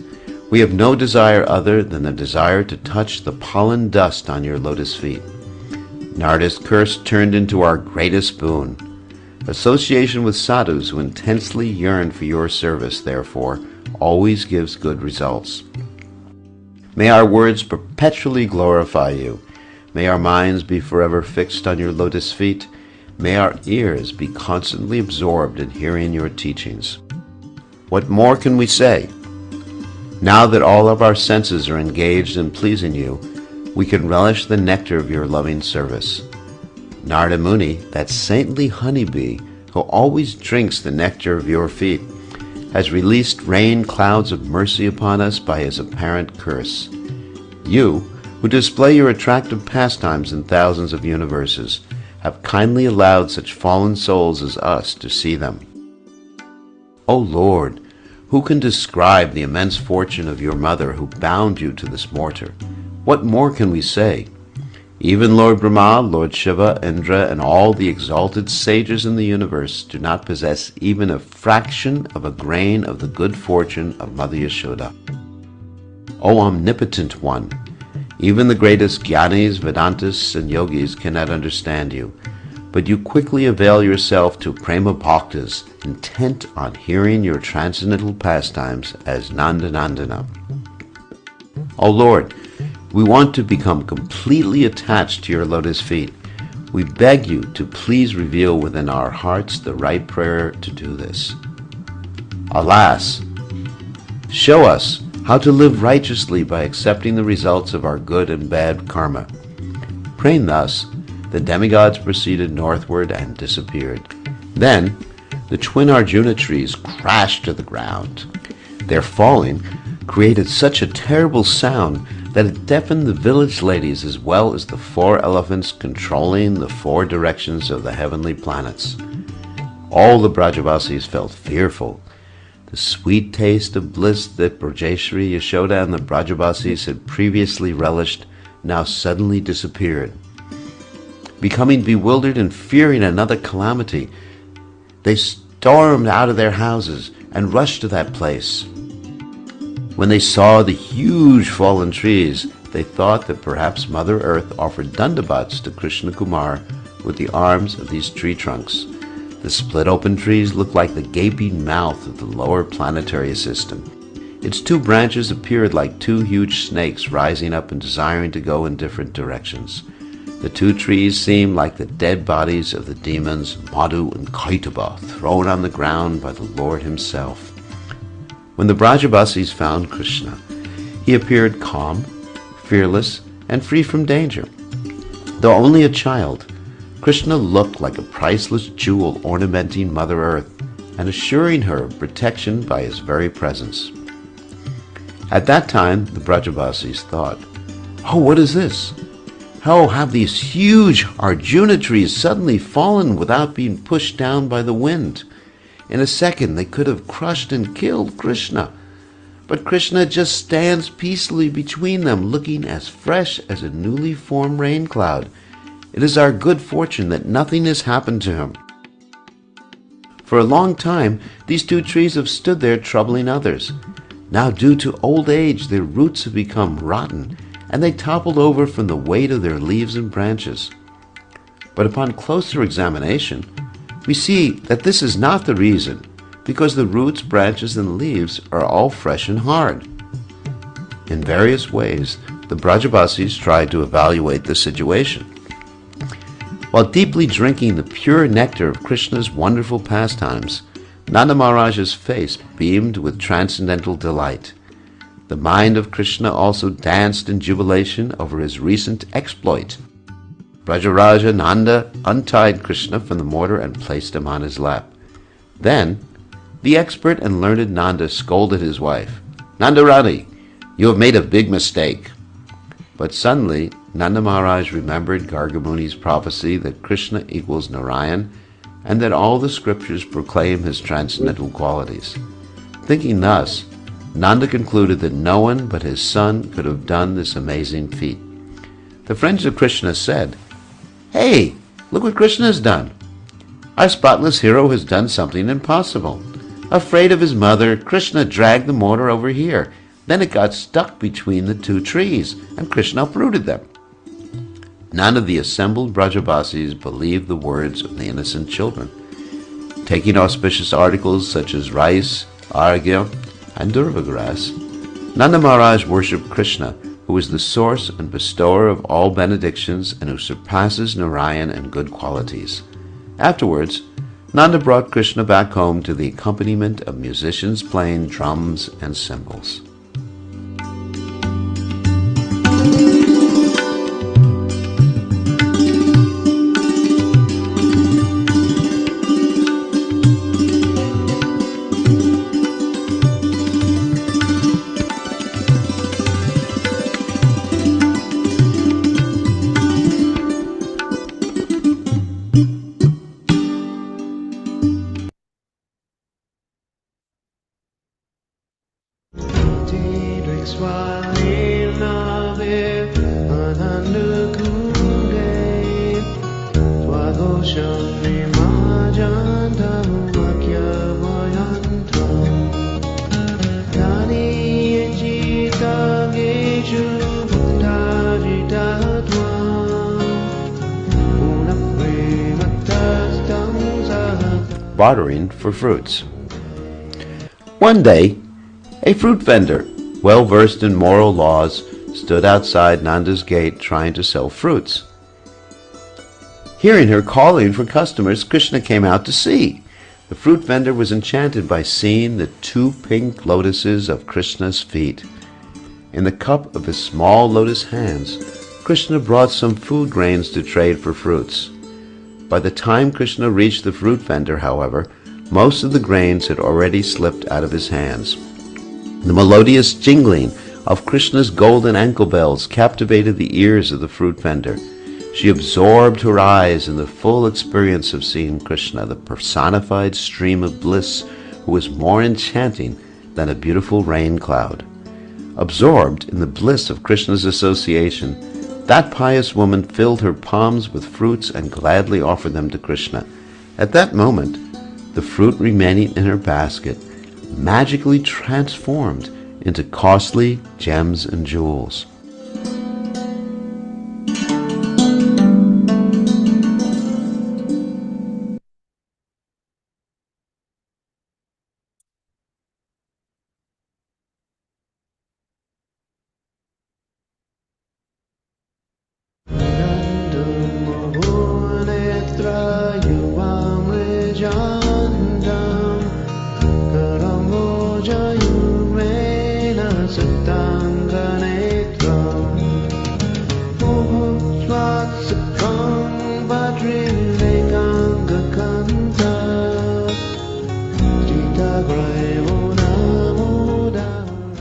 we have no desire other than the desire to touch the pollen dust on your lotus feet. Narada's curse turned into our greatest boon. Association with sadhus who intensely yearn for your service, therefore, always gives good results. May our words perpetually glorify you. May our minds be forever fixed on your lotus feet. May our ears be constantly absorbed in hearing your teachings. What more can we say? Now that all of our senses are engaged in pleasing you, we can relish the nectar of your loving service. Narada Muni, that saintly honeybee who always drinks the nectar of your feet, has released rain clouds of mercy upon us by his apparent curse. You, who display your attractive pastimes in thousands of universes, have kindly allowed such fallen souls as us to see them. O Lord, who can describe the immense fortune of your mother who bound you to this mortar? What more can we say? Even Lord Brahma, Lord Shiva, Indra, and all the exalted sages in the universe do not possess even a fraction of a grain of the good fortune of Mother Yashoda. O Omnipotent One, even the greatest Jnanis, Vedantists, and Yogis cannot understand you, but you quickly avail yourself to Prema Bhaktas, intent on hearing your transcendental pastimes as Nanda Nandana. O Lord, we want to become completely attached to your lotus feet. We beg you to please reveal within our hearts the right prayer to do this. Alas, show us how to live righteously by accepting the results of our good and bad karma. Praying thus, the demigods proceeded northward and disappeared. Then, the twin Arjuna trees crashed to the ground. Their falling created such a terrible sound that it deafened the village ladies as well as the 4 elephants controlling the 4 directions of the heavenly planets. All the Brajavasis felt fearful. The sweet taste of bliss that Brajeshri, Yashoda, and the Brajavasis had previously relished now suddenly disappeared. Becoming bewildered and fearing another calamity, they stormed out of their houses and rushed to that place. When they saw the huge fallen trees, they thought that perhaps Mother Earth offered dandavats to Krishna Kumar with the arms of these tree trunks. The split-open trees looked like the gaping mouth of the lower planetary system. Its 2 branches appeared like 2 huge snakes rising up and desiring to go in different directions. The 2 trees seemed like the dead bodies of the demons Madhu and Kaitaba, thrown on the ground by the Lord himself. When the Brajavasis found Krishna, he appeared calm, fearless, and free from danger. Though only a child, Krishna looked like a priceless jewel ornamenting Mother Earth and assuring her of protection by his very presence. At that time, the Brajavasis thought, "Oh, what is this? How have these huge Arjuna trees suddenly fallen without being pushed down by the wind? In a second, they could have crushed and killed Krishna. But Krishna just stands peacefully between them, looking as fresh as a newly formed rain cloud. It is our good fortune that nothing has happened to him." For a long time, these 2 trees have stood there troubling others. Now, due to old age, their roots have become rotten, and they toppled over from the weight of their leaves and branches. But upon closer examination, we see that this is not the reason, because the roots, branches, and leaves are all fresh and hard. In various ways, the Brajavasis tried to evaluate the situation. While deeply drinking the pure nectar of Krishna's wonderful pastimes, Nanda Maharaj's face beamed with transcendental delight. The mind of Krishna also danced in jubilation over his recent exploit. Brajaraja Nanda untied Krishna from the mortar and placed him on his lap. Then, the expert and learned Nanda scolded his wife. "Nandarani, you have made a big mistake." But suddenly, Nanda Maharaj remembered Gargamuni's prophecy that Krishna equals Narayan and that all the scriptures proclaim his transcendental qualities. Thinking thus, Nanda concluded that no one but his son could have done this amazing feat. The friends of Krishna said, "Hey, look what Krishna has done. Our spotless hero has done something impossible. Afraid of his mother, Krishna dragged the mortar over here. Then it got stuck between the two trees, and Krishna uprooted them. None of the assembled Brajabasis believed the words of the innocent children. Taking auspicious articles such as rice, argya, and durva grass, Nanda Maharaj worshipped Krishna, who is the source and bestower of all benedictions and who surpasses Narayan in good qualities. Afterwards, Nanda brought Krishna back home to the accompaniment of musicians playing drums and cymbals. Bartering for fruits. One day, a fruit vendor, well versed in moral laws, stood outside Nanda's gate trying to sell fruits. Hearing her calling for customers, Krishna came out to see. The fruit vendor was enchanted by seeing the 2 pink lotuses of Krishna's feet. In the cup of his small lotus hands, Krishna brought some food grains to trade for fruits. By the time Krishna reached the fruit vendor, however, most of the grains had already slipped out of his hands. The melodious jingling of Krishna's golden ankle bells captivated the ears of the fruit vendor. She absorbed her eyes in the full experience of seeing Krishna, the personified stream of bliss, who was more enchanting than a beautiful rain cloud. Absorbed in the bliss of Krishna's association, that pious woman filled her palms with fruits and gladly offered them to Krishna. At that moment, the fruit remaining in her basket magically transformed into costly gems and jewels.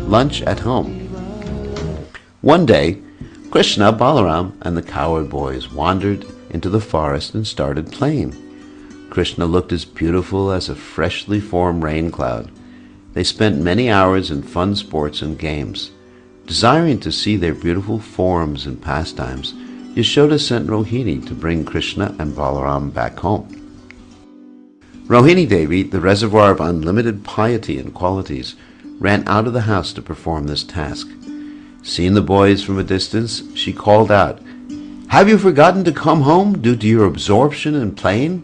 Lunch at home. One day, Krishna, Balaram, and the cowherd boys wandered into the forest and started playing. Krishna looked as beautiful as a freshly formed rain cloud. They spent many hours in fun sports and games. Desiring to see their beautiful forms and pastimes, Yashoda sent Rohini to bring Krishna and Balaram back home. Rohini Devi, the reservoir of unlimited piety and qualities, ran out of the house to perform this task. Seeing the boys from a distance, she called out, "Have you forgotten to come home due to your absorption in playing?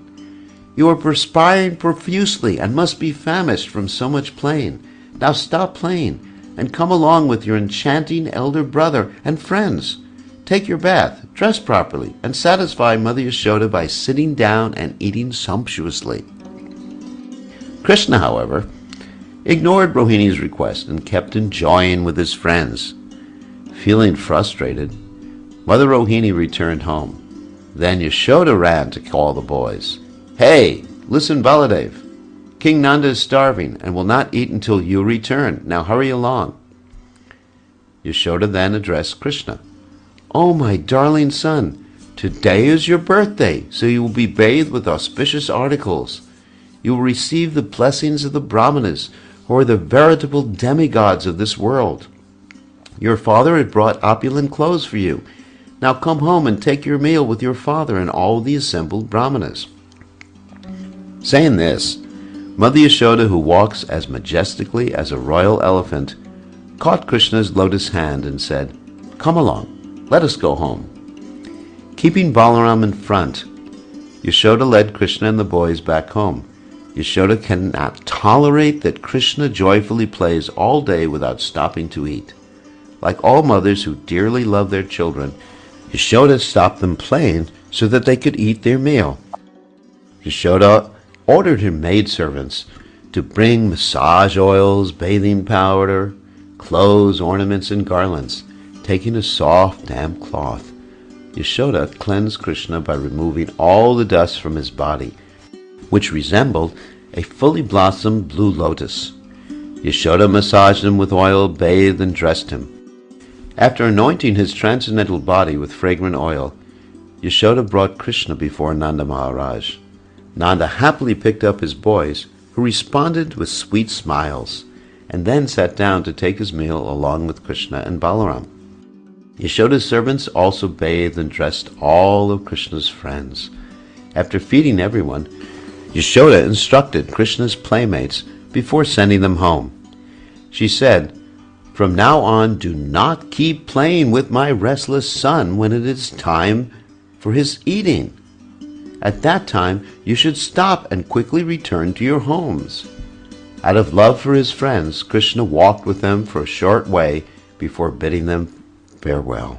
You are perspiring profusely and must be famished from so much playing. Now stop playing and come along with your enchanting elder brother and friends. Take your bath, dress properly, and satisfy Mother Yashoda by sitting down and eating sumptuously." Krishna, however, ignored Rohini's request and kept enjoying with his friends. Feeling frustrated, Mother Rohini returned home. Then Yashoda ran to call the boys. "Hey, listen, Baladev. King Nanda is starving and will not eat until you return. Now hurry along." Yashoda then addressed Krishna. "Oh, my darling son, today is your birthday, so you will be bathed with auspicious articles. You will receive the blessings of the Brahmanas, who are the veritable demigods of this world. Your father had brought opulent clothes for you. Now come home and take your meal with your father and all the assembled Brahmanas." Saying this, Mother Yashoda, who walks as majestically as a royal elephant, caught Krishna's lotus hand and said, "Come along, let us go home." Keeping Balaram in front, Yashoda led Krishna and the boys back home. Yashoda cannot tolerate that Krishna joyfully plays all day without stopping to eat. Like all mothers who dearly love their children, Yashoda stopped them playing so that they could eat their meal. Yashoda ordered her maidservants to bring massage oils, bathing powder, clothes, ornaments, and garlands. Taking a soft, damp cloth, Yashoda cleansed Krishna by removing all the dust from his body, which resembled a fully blossomed blue lotus. Yashoda massaged him with oil, bathed, and dressed him. After anointing his transcendental body with fragrant oil, Yashoda brought Krishna before Nanda Maharaj. Nanda happily picked up his boys, who responded with sweet smiles, and then sat down to take his meal along with Krishna and Balaram. Yashoda's servants also bathed and dressed all of Krishna's friends. After feeding everyone, Yashoda instructed Krishna's playmates before sending them home. She said, "From now on, do not keep playing with my restless son when it is time for his eating. At that time, you should stop and quickly return to your homes." Out of love for his friends, Krishna walked with them for a short way before bidding them farewell.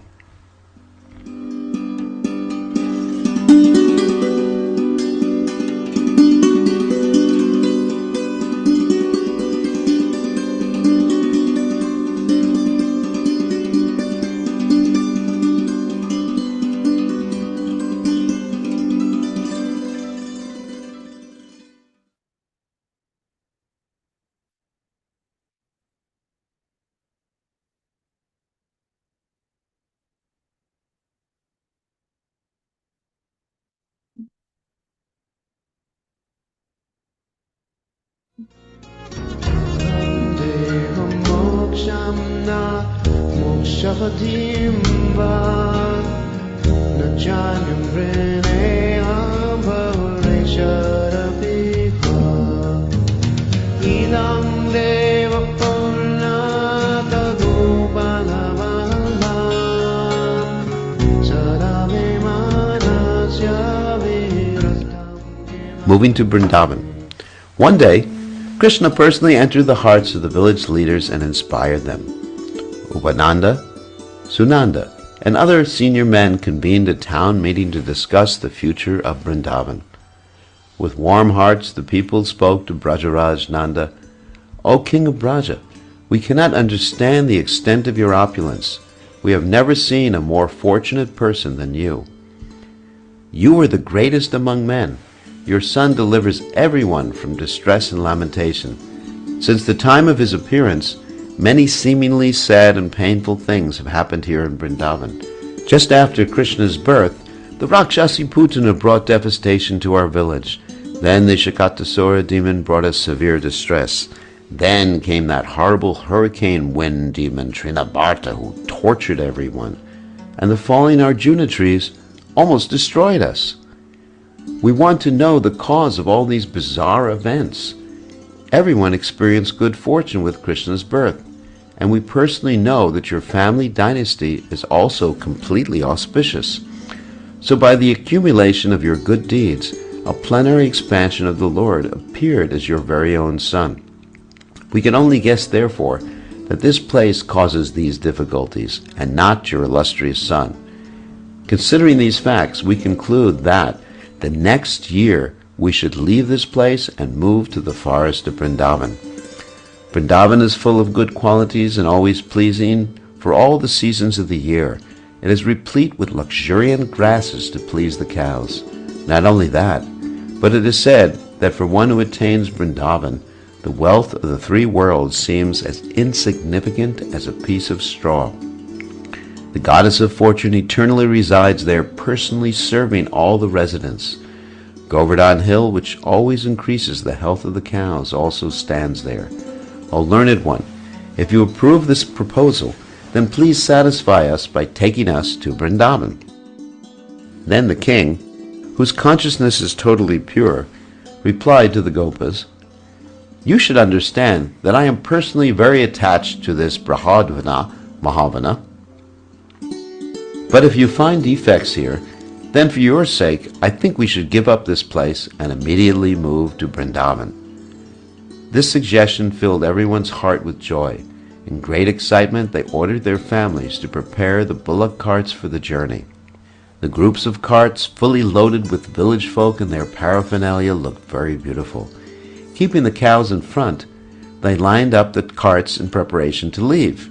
Moving to Vrindavan. One day, Krishna personally entered the hearts of the village leaders and inspired them. Upananda, Sunanda, and other senior men convened a town meeting to discuss the future of Vrindavan. With warm hearts, the people spoke to Brajaraj Nanda, "O King of Braja, we cannot understand the extent of your opulence. We have never seen a more fortunate person than you. You are the greatest among men. Your son delivers everyone from distress and lamentation. Since the time of his appearance, many seemingly sad and painful things have happened here in Vrindavan. Just after Krishna's birth, the Rakshasi Putana brought devastation to our village. Then the Shakatasura demon brought us severe distress. Then came that horrible hurricane wind demon Trinabarta, who tortured everyone. And the falling Arjuna trees almost destroyed us. We want to know the cause of all these bizarre events. Everyone experienced good fortune with Krishna's birth, and we personally know that your family dynasty is also completely auspicious. So by the accumulation of your good deeds, a plenary expansion of the Lord appeared as your very own son. We can only guess, therefore, that this place causes these difficulties, and not your illustrious son. Considering these facts, we conclude that the next year we should leave this place and move to the forest of Vrindavan. Vrindavan is full of good qualities and always pleasing for all the seasons of the year. It is replete with luxuriant grasses to please the cows. Not only that, but it is said that for one who attains Vrindavan, the wealth of the three worlds seems as insignificant as a piece of straw. The goddess of fortune eternally resides there, personally serving all the residents. Govardhan Hill, which always increases the health of the cows, also stands there. O learned one, if you approve this proposal, then please satisfy us by taking us to Vrindavan." Then the king, whose consciousness is totally pure, replied to the Gopas, You should understand that I am personally very attached to this Brahadvana Mahavana. But if you find defects here, then for your sake, I think we should give up this place and immediately move to Vrindavan. This suggestion filled everyone's heart with joy. In great excitement, they ordered their families to prepare the bullock carts for the journey. The groups of carts, fully loaded with village folk and their paraphernalia, looked very beautiful. Keeping the cows in front, they lined up the carts in preparation to leave.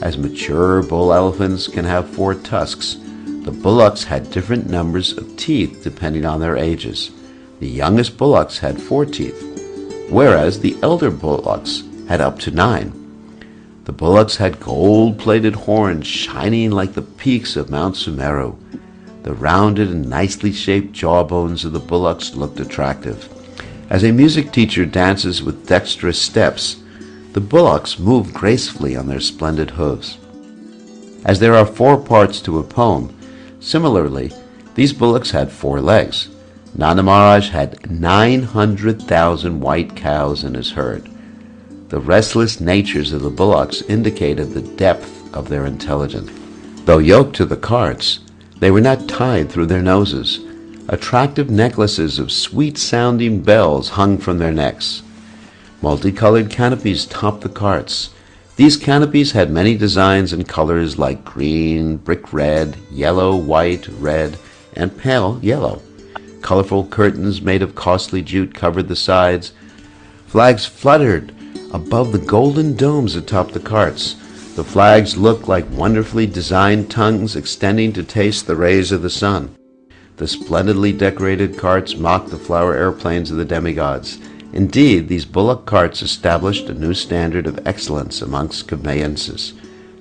As mature bull elephants can have 4 tusks, the bullocks had different numbers of teeth depending on their ages. The youngest bullocks had 4 teeth, whereas the elder bullocks had up to 9. The bullocks had gold-plated horns shining like the peaks of Mount Sumeru. The rounded and nicely shaped jawbones of the bullocks looked attractive. As a music teacher dances with dexterous steps, the bullocks moved gracefully on their splendid hooves. As there are 4 parts to a poem, similarly, these bullocks had 4 legs. Nanda Maharaj had 900,000 white cows in his herd. The restless natures of the bullocks indicated the depth of their intelligence. Though yoked to the carts, they were not tied through their noses. Attractive necklaces of sweet-sounding bells hung from their necks. Multicolored canopies topped the carts. These canopies had many designs and colors like green, brick red, yellow, white, red, and pale yellow. Colorful curtains made of costly jute covered the sides. Flags fluttered above the golden domes atop the carts. The flags looked like wonderfully designed tongues extending to taste the rays of the sun. The splendidly decorated carts mocked the flower airplanes of the demigods. Indeed, these bullock carts established a new standard of excellence amongst conveyances.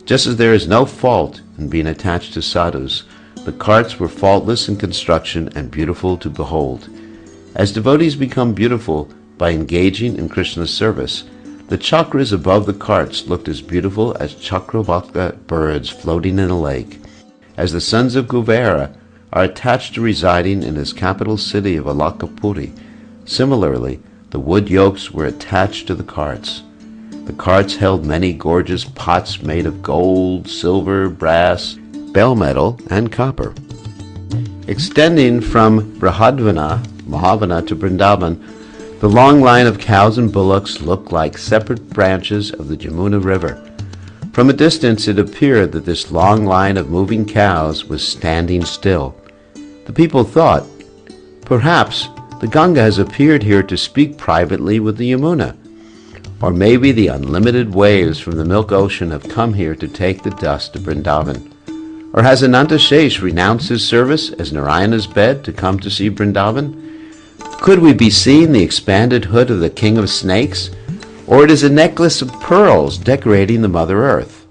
Just as there is no fault in being attached to sadhus, the carts were faultless in construction and beautiful to behold. As devotees become beautiful by engaging in Krishna's service, the chakras above the carts looked as beautiful as chakravaka birds floating in a lake. As the sons of Kuvera are attached to residing in his capital city of Alakapuri, similarly, the wood yokes were attached to the carts. The carts held many gorgeous pots made of gold, silver, brass, bell metal, and copper. Extending from Brahadvana Mahavana to Vrindavan, the long line of cows and bullocks looked like separate branches of the Jamuna River. From a distance it appeared that this long line of moving cows was standing still. The people thought, perhaps the Ganga has appeared here to speak privately with the Yamuna. Or maybe the unlimited waves from the milk ocean have come here to take the dust to Vrindavan. Or has Ananta Shesh renounced his service as Narayana's bed to come to see Vrindavan? Could we be seeing the expanded hood of the King of Snakes? Or it is a necklace of pearls decorating the Mother Earth.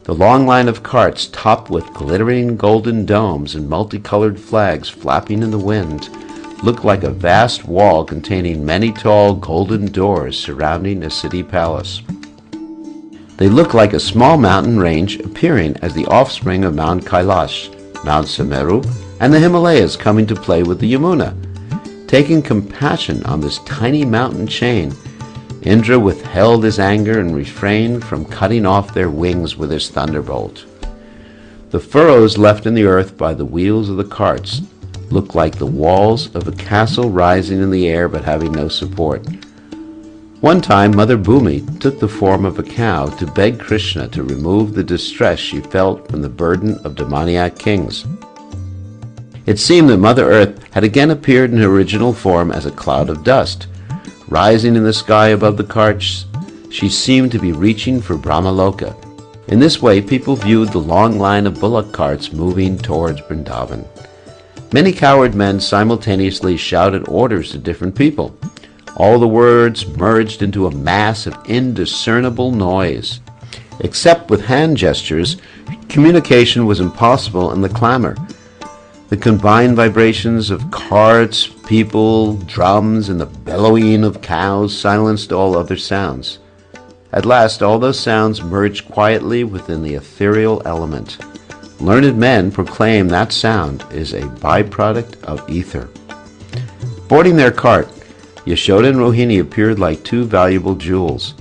The long line of carts topped with glittering golden domes and multicolored flags flapping in the wind looked like a vast wall containing many tall golden doors surrounding a city palace. They looked like a small mountain range appearing as the offspring of Mount Kailash, Mount Sumeru, and the Himalayas coming to play with the Yamuna. Taking compassion on this tiny mountain chain, Indra withheld his anger and refrained from cutting off their wings with his thunderbolt. The furrows left in the earth by the wheels of the carts looked like the walls of a castle rising in the air but having no support. One time Mother Bhumi took the form of a cow to beg Krishna to remove the distress she felt from the burden of demoniac kings. It seemed that Mother Earth had again appeared in her original form as a cloud of dust. Rising in the sky above the carts, she seemed to be reaching for Brahmaloka. In this way, people viewed the long line of bullock carts moving towards Vrindavan. Many coward men simultaneously shouted orders to different people. All the words merged into a mass of indiscernible noise. Except with hand gestures, communication was impossible in the clamor. The combined vibrations of carts, people, drums, and the bellowing of cows silenced all other sounds. At last, all those sounds merged quietly within the ethereal element. Learned men proclaim that sound is a byproduct of ether. Boarding their cart, Yashoda and Rohini appeared like two valuable jewels.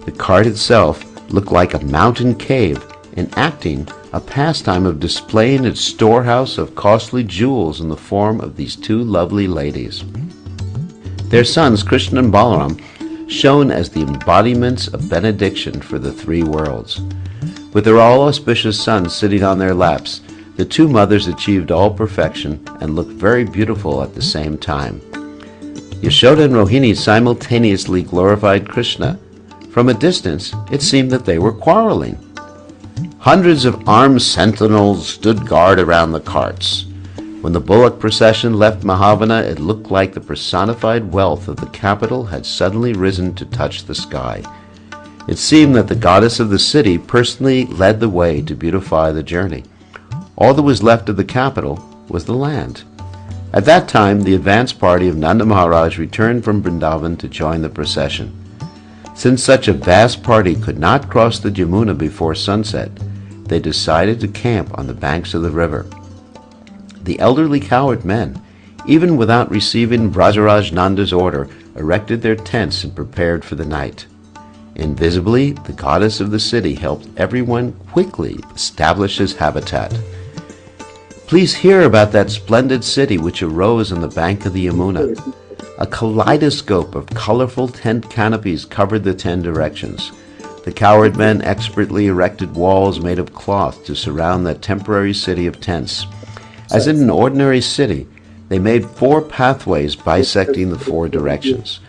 The cart itself looked like a mountain cave, enacting a pastime of displaying its storehouse of costly jewels in the form of these two lovely ladies. Their sons, Krishna and Balaram, shone as the embodiments of benediction for the three worlds. With their all-auspicious sons sitting on their laps, the two mothers achieved all perfection and looked very beautiful at the same time. Yashoda and Rohini simultaneously glorified Krishna. From a distance, it seemed that they were quarreling. Hundreds of armed sentinels stood guard around the carts. When the bullock procession left Mahavana, it looked like the personified wealth of the capital had suddenly risen to touch the sky. It seemed that the goddess of the city personally led the way to beautify the journey. All that was left of the capital was the land. At that time, the advance party of Nanda Maharaj returned from Vrindavan to join the procession. Since such a vast party could not cross the Jamuna before sunset, they decided to camp on the banks of the river. The elderly cowherd men, even without receiving Brajaraj Nanda's order, erected their tents and prepared for the night. Invisibly, the goddess of the city helped everyone quickly establish his habitat. Please hear about that splendid city which arose on the bank of the Yamuna. A kaleidoscope of colorful tent canopies covered the 10 directions. The cowherd men expertly erected walls made of cloth to surround that temporary city of tents. As in an ordinary city, they made 4 pathways bisecting the 4 directions.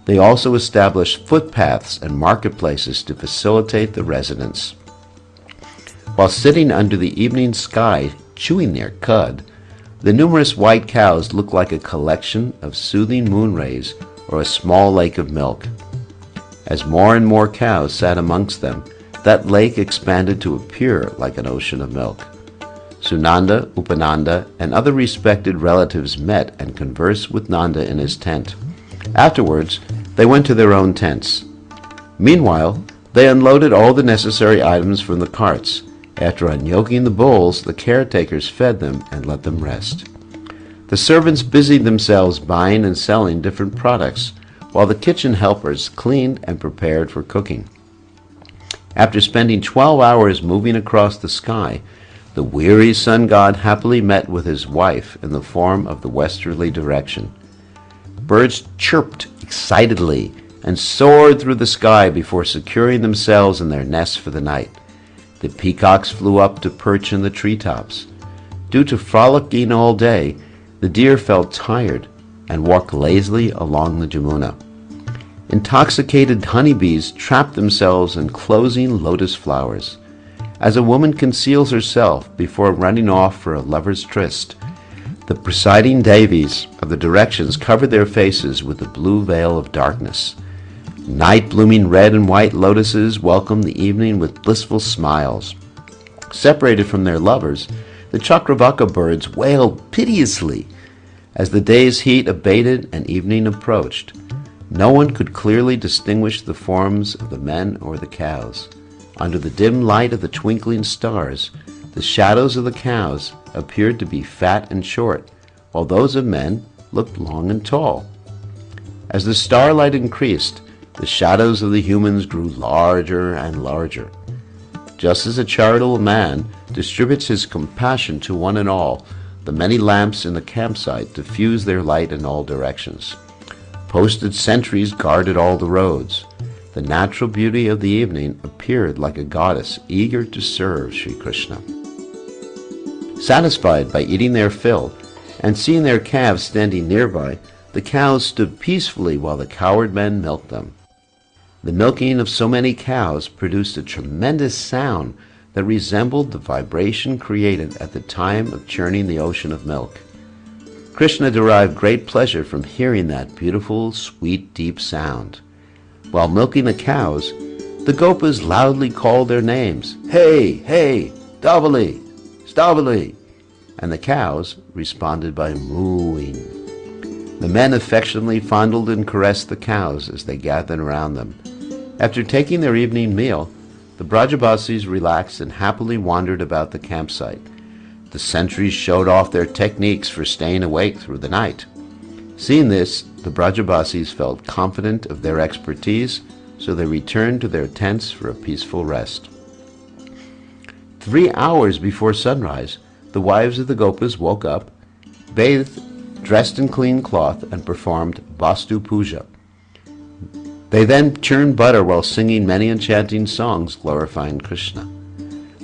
They also established footpaths and marketplaces to facilitate the residents. While sitting under the evening sky, chewing their cud, the numerous white cows looked like a collection of soothing moon rays or a small lake of milk. As more and more cows sat amongst them, that lake expanded to appear like an ocean of milk. Sunanda, Upananda, and other respected relatives met and conversed with Nanda in his tent. Afterwards, they went to their own tents. Meanwhile, they unloaded all the necessary items from the carts. After unyoking the bulls, the caretakers fed them and let them rest. The servants busied themselves buying and selling different products, while the kitchen helpers cleaned and prepared for cooking. After spending 12 hours moving across the sky, the weary sun god happily met with his wife in the form of the westerly direction. Birds chirped excitedly and soared through the sky before securing themselves in their nests for the night. The peacocks flew up to perch in the treetops. Due to frolicking all day, the deer felt tired and walked lazily along the Jamuna. Intoxicated honeybees trapped themselves in closing lotus flowers. As a woman conceals herself before running off for a lover's tryst, the presiding devis of the directions covered their faces with a blue veil of darkness. Night-blooming red and white lotuses welcomed the evening with blissful smiles. Separated from their lovers, the Chakravaka birds wailed piteously. As the day's heat abated and evening approached, no one could clearly distinguish the forms of the men or the cows. Under the dim light of the twinkling stars, the shadows of the cows appeared to be fat and short, while those of men looked long and tall. As the starlight increased, the shadows of the humans grew larger and larger. Just as a charitable man distributes his compassion to one and all, the many lamps in the campsite diffused their light in all directions. Posted sentries guarded all the roads. The natural beauty of the evening appeared like a goddess eager to serve Sri Krishna. Satisfied by eating their fill and seeing their calves standing nearby, the cows stood peacefully while the cowherd men milked them. The milking of so many cows produced a tremendous sound that resembled the vibration created at the time of churning the ocean of milk. Krishna derived great pleasure from hearing that beautiful, sweet, deep sound. While milking the cows, the gopas loudly called their names, "Hey, hey, Davali, Stavali," and the cows responded by mooing. The men affectionately fondled and caressed the cows as they gathered around them. After taking their evening meal, the Brajabasis relaxed and happily wandered about the campsite. The sentries showed off their techniques for staying awake through the night. Seeing this, the Brajabasis felt confident of their expertise, so they returned to their tents for a peaceful rest. 3 hours before sunrise, the wives of the Gopas woke up, bathed, dressed in clean cloth, and performed Vastu Puja. They then churned butter while singing many enchanting songs glorifying Krishna.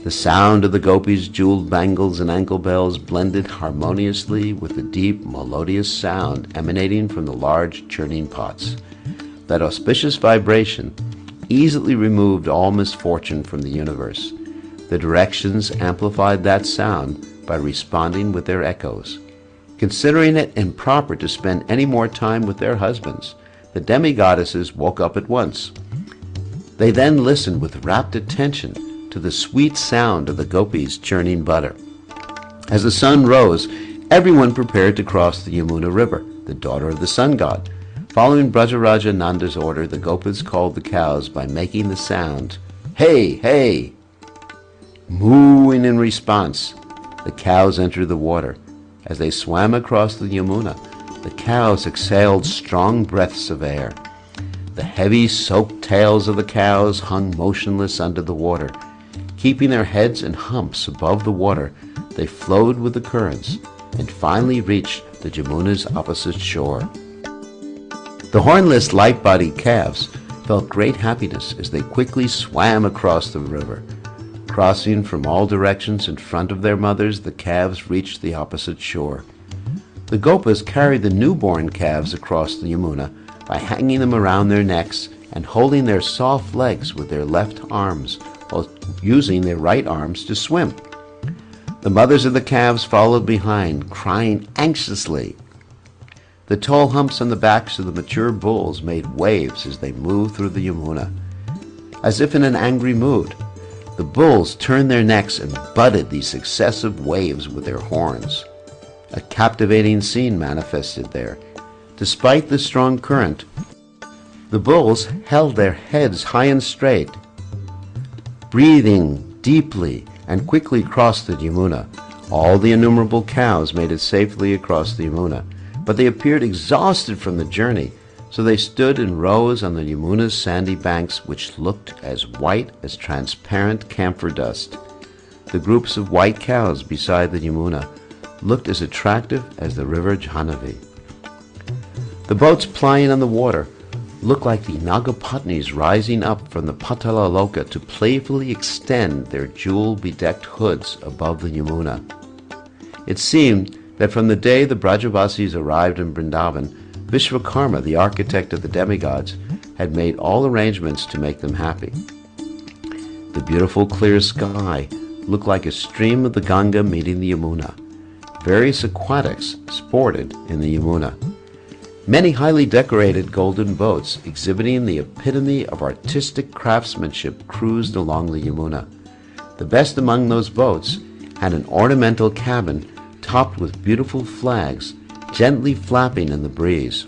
The sound of the gopis' jeweled bangles and ankle bells blended harmoniously with the deep, melodious sound emanating from the large churning pots. That auspicious vibration easily removed all misfortune from the universe. The directions amplified that sound by responding with their echoes. Considering it improper to spend any more time with their husbands, the demigoddesses woke up at once. They then listened with rapt attention to the sweet sound of the gopis churning butter. As the sun rose, everyone prepared to cross the Yamuna River, the daughter of the sun god. Following Brajaraja Nanda's order, the Gopas called the cows by making the sound, "Hey, hey!" Mooing in response, the cows entered the water. As they swam across the Yamuna, the cows exhaled strong breaths of air. The heavy, soaked tails of the cows hung motionless under the water. Keeping their heads and humps above the water, they flowed with the currents and finally reached the Yamuna's opposite shore. The hornless, light-bodied calves felt great happiness as they quickly swam across the river. Crossing from all directions in front of their mothers, the calves reached the opposite shore. The Gopas carried the newborn calves across the Yamuna by hanging them around their necks and holding their soft legs with their left arms while using their right arms to swim. The mothers of the calves followed behind, crying anxiously. The tall humps on the backs of the mature bulls made waves as they moved through the Yamuna. As if in an angry mood, the bulls turned their necks and butted these successive waves with their horns. A captivating scene manifested there. Despite the strong current, the bulls held their heads high and straight, breathing deeply, and quickly crossed the Yamuna. All the innumerable cows made it safely across the Yamuna, but they appeared exhausted from the journey, so they stood in rows on the Yamuna's sandy banks, which looked as white as transparent camphor dust. The groups of white cows beside the Yamuna looked as attractive as the river Jahnavi. The boats plying on the water looked like the Nagapatnis rising up from the Patala Loka to playfully extend their jewel-bedecked hoods above the Yamuna. It seemed that from the day the Brajavasis arrived in Vrindavan, Vishvakarma, the architect of the demigods, had made all arrangements to make them happy. The beautiful clear sky looked like a stream of the Ganga meeting the Yamuna. Various aquatics sported in the Yamuna. Many highly decorated golden boats exhibiting the epitome of artistic craftsmanship cruised along the Yamuna. The best among those boats had an ornamental cabin topped with beautiful flags, gently flapping in the breeze.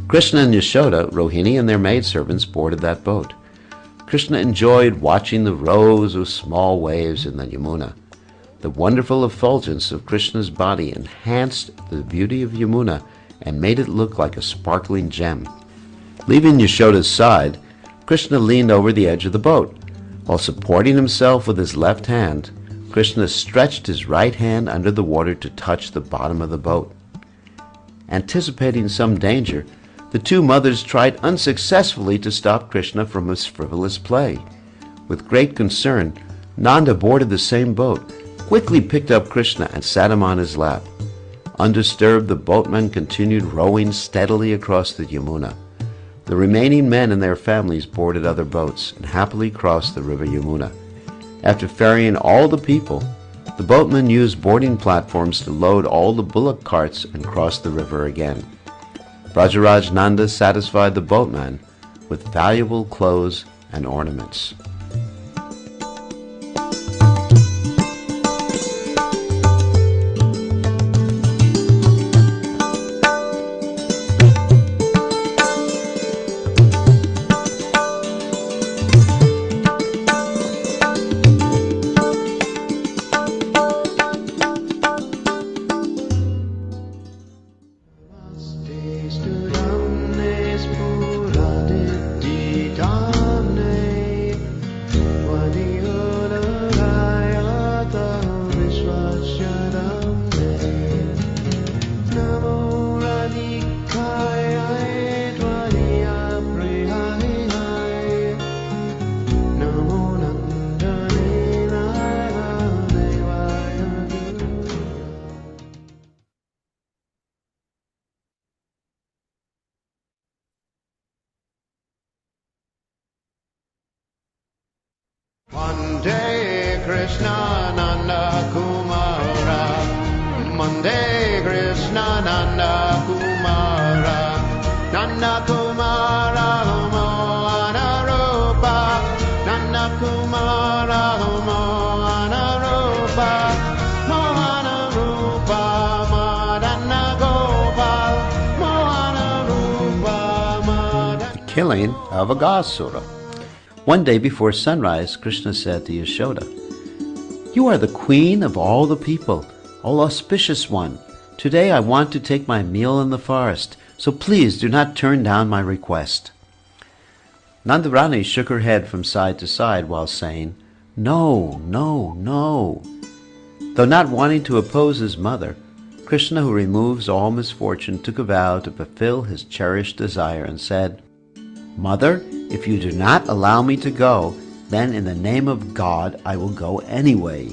Krishna and Yashoda, Rohini, and their maidservants boarded that boat. Krishna enjoyed watching the rows of small waves in the Yamuna. The wonderful effulgence of Krishna's body enhanced the beauty of Yamuna and made it look like a sparkling gem. Leaving Yashoda's side, Krishna leaned over the edge of the boat. While supporting himself with his left hand, Krishna stretched his right hand under the water to touch the bottom of the boat. Anticipating some danger, the two mothers tried unsuccessfully to stop Krishna from his frivolous play. With great concern, Nanda boarded the same boat, quickly picked up Krishna and sat him on his lap. Undisturbed, the boatmen continued rowing steadily across the Yamuna. The remaining men and their families boarded other boats and happily crossed the river Yamuna. After ferrying all the people, the boatmen used boarding platforms to load all the bullock carts and cross the river again. Brajaraj Nanda satisfied the boatman with valuable clothes and ornaments. Krishna Nanda Kumara, Monday Krishna Nanda Kumara, Nanda Kumara Moana Rupa, Nanda Kumara Moana Rupa, Moana Rupa Madana Gopal, Moana Rupa Madana. Killing of Aghasura. One day before sunrise, Krishna said to Yashoda, "You are the queen of all the people, all auspicious one. Today I want to take my meal in the forest, so please do not turn down my request." Nandarani shook her head from side to side while saying, "No, no, no." Though not wanting to oppose his mother, Krishna, who removes all misfortune, took a vow to fulfill his cherished desire and said, "Mother, if you do not allow me to go, then in the name of God I will go anyway."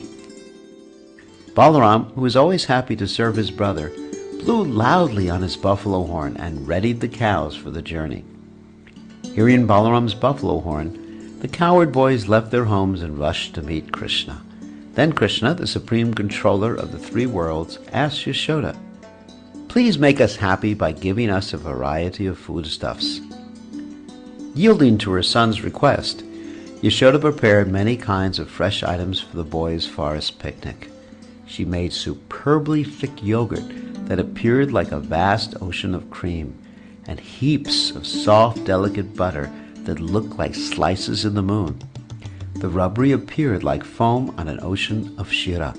Balaram, who was always happy to serve his brother, blew loudly on his buffalo horn and readied the cows for the journey. Hearing Balaram's buffalo horn, the cowherd boys left their homes and rushed to meet Krishna. Then Krishna, the supreme controller of the three worlds, asked Yashoda, "Please make us happy by giving us a variety of foodstuffs." Yielding to her son's request, Yashoda prepared many kinds of fresh items for the boys' forest picnic. She made superbly thick yogurt that appeared like a vast ocean of cream, and heaps of soft, delicate butter that looked like slices in the moon. The rubbery appeared like foam on an ocean of shira.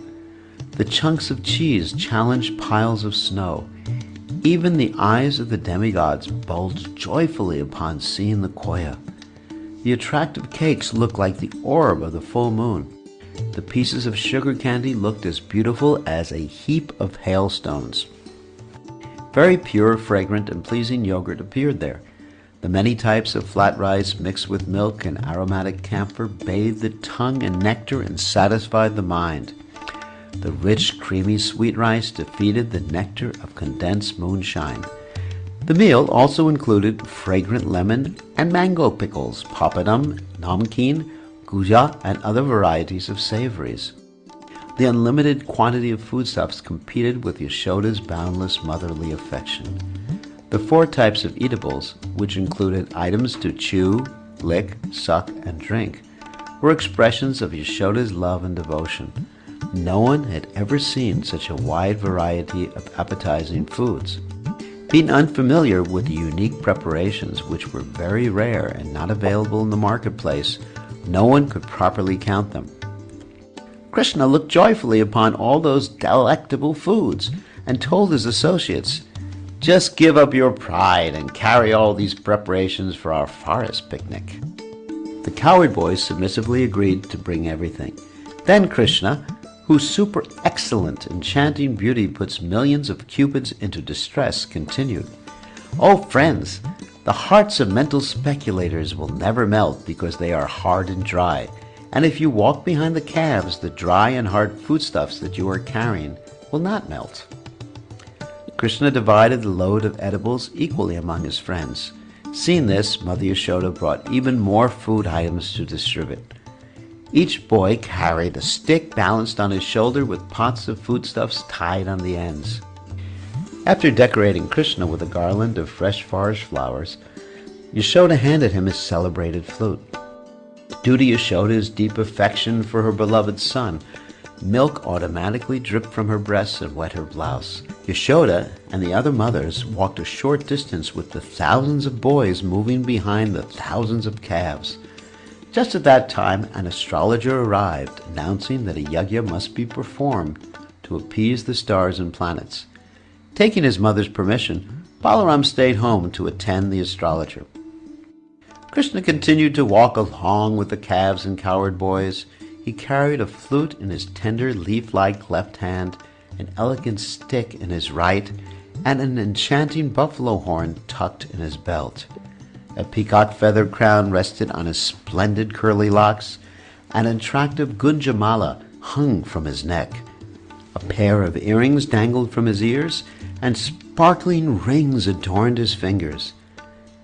The chunks of cheese challenged piles of snow. Even the eyes of the demigods bulged joyfully upon seeing the koya. The attractive cakes looked like the orb of the full moon. The pieces of sugar candy looked as beautiful as a heap of hailstones. Very pure, fragrant, and pleasing yogurt appeared there. The many types of flat rice mixed with milk and aromatic camphor bathed the tongue in nectar and satisfied the mind. The rich, creamy sweet rice defeated the nectar of condensed moonshine. The meal also included fragrant lemon and mango pickles, papadum, namkeen, guja, and other varieties of savories. The unlimited quantity of foodstuffs competed with Yashoda's boundless motherly affection. The 4 types of eatables, which included items to chew, lick, suck, and drink, were expressions of Yashoda's love and devotion. No one had ever seen such a wide variety of appetizing foods. Being unfamiliar with the unique preparations, which were very rare and not available in the marketplace, no one could properly count them. Krishna looked joyfully upon all those delectable foods and told his associates, "Just give up your pride and carry all these preparations for our forest picnic." The cowherd boys submissively agreed to bring everything. Then Krishna, whose super excellent enchanting beauty puts millions of cupids into distress, continued, "Oh friends, the hearts of mental speculators will never melt because they are hard and dry, and if you walk behind the calves, the dry and hard foodstuffs that you are carrying will not melt." Krishna divided the load of edibles equally among his friends. Seeing this, Mother Yashoda brought even more food items to distribute. Each boy carried a stick balanced on his shoulder with pots of foodstuffs tied on the ends. After decorating Krishna with a garland of fresh forest flowers, Yashoda handed him his celebrated flute. Due to Yashoda's deep affection for her beloved son, milk automatically dripped from her breasts and wet her blouse. Yashoda and the other mothers walked a short distance with the thousands of boys moving behind the thousands of calves. Just at that time, an astrologer arrived, announcing that a yajna must be performed to appease the stars and planets. Taking his mother's permission, Balaram stayed home to attend the astrologer. Krishna continued to walk along with the calves and cowherd boys. He carried a flute in his tender leaf-like left hand, an elegant stick in his right, and an enchanting buffalo horn tucked in his belt. A peacock feather crown rested on his splendid curly locks. An attractive gunjamala hung from his neck. A pair of earrings dangled from his ears, and sparkling rings adorned his fingers.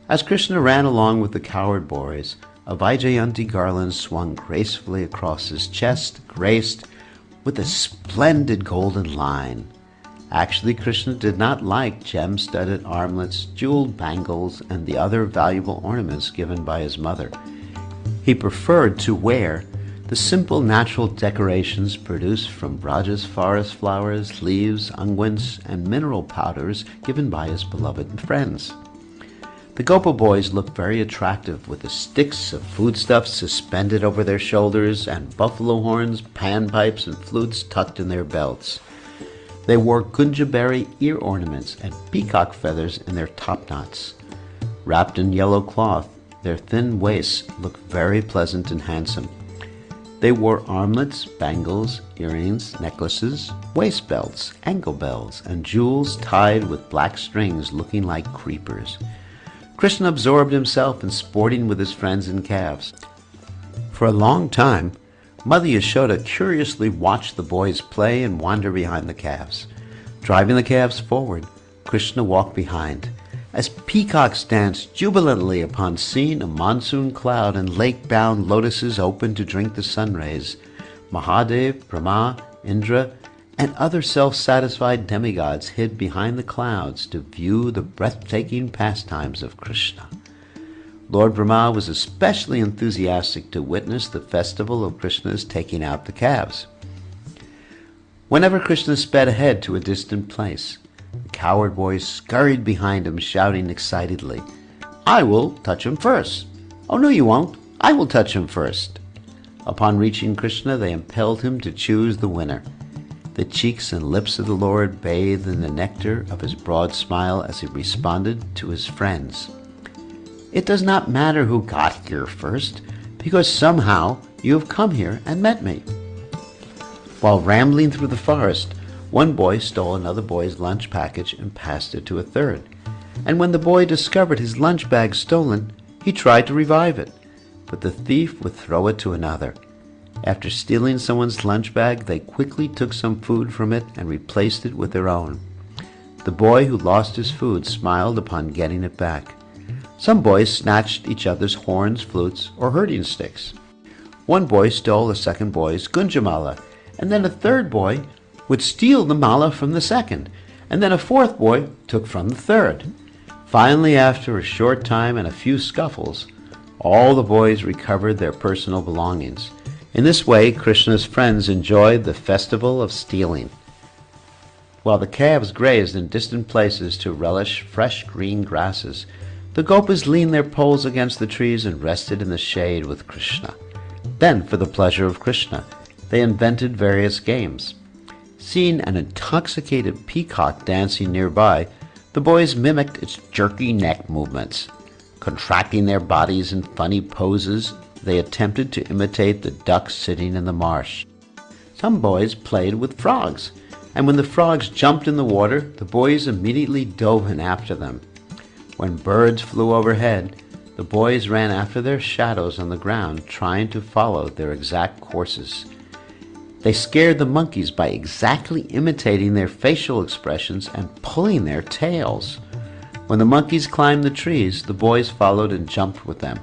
As Krishna ran along with the cowherd boys, A Vaijayanti garland swung gracefully across his chest, graced with a splendid golden line. Actually, Krishna did not like gem-studded armlets, jeweled bangles, and the other valuable ornaments given by his mother. He preferred to wear the simple natural decorations produced from Braja's forest flowers, leaves, unguents, and mineral powders given by his beloved friends. The Gopa boys looked very attractive with the sticks of foodstuffs suspended over their shoulders and buffalo horns, panpipes, and flutes tucked in their belts. They wore gunjaberry ear ornaments and peacock feathers in their topknots. Wrapped in yellow cloth, their thin waists looked very pleasant and handsome. They wore armlets, bangles, earrings, necklaces, waist belts, ankle bells, and jewels tied with black strings looking like creepers. Krishna absorbed himself in sporting with his friends and calves. For a long time, Mother Yashoda curiously watched the boys play and wander behind the calves. Driving the calves forward, Krishna walked behind. As peacocks danced jubilantly upon seeing a monsoon cloud and lake-bound lotuses open to drink the sun rays, Mahadev, Brahma, Indra, and other self-satisfied demigods hid behind the clouds to view the breathtaking pastimes of Krishna. Lord Brahma was especially enthusiastic to witness the festival of Krishna's taking out the calves. Whenever Krishna sped ahead to a distant place, the coward boys scurried behind him, shouting excitedly, "I will touch him first." "Oh, no, you won't. I will touch him first." Upon reaching Krishna, they impelled him to choose the winner. The cheeks and lips of the Lord bathed in the nectar of his broad smile as he responded to his friends. "It does not matter who got here first, because somehow you have come here and met me." While rambling through the forest, one boy stole another boy's lunch package and passed it to a third. And when the boy discovered his lunch bag stolen, he tried to revive it, but the thief would throw it to another. After stealing someone's lunch bag, they quickly took some food from it and replaced it with their own. The boy who lost his food smiled upon getting it back. Some boys snatched each other's horns, flutes, or herding sticks. One boy stole a second boy's gunjamala, and then a third boy would steal the mala from the second, and then a fourth boy took from the third. Finally, after a short time and a few scuffles, all the boys recovered their personal belongings. In this way, Krishna's friends enjoyed the festival of stealing. While the calves grazed in distant places to relish fresh green grasses, the Gopas leaned their poles against the trees and rested in the shade with Krishna. Then, for the pleasure of Krishna, they invented various games. Seeing an intoxicated peacock dancing nearby, the boys mimicked its jerky neck movements. Contracting their bodies in funny poses, they attempted to imitate the ducks sitting in the marsh. Some boys played with frogs, and when the frogs jumped in the water, the boys immediately dove in after them. When birds flew overhead, the boys ran after their shadows on the ground, trying to follow their exact courses. They scared the monkeys by exactly imitating their facial expressions and pulling their tails. When the monkeys climbed the trees, the boys followed and jumped with them.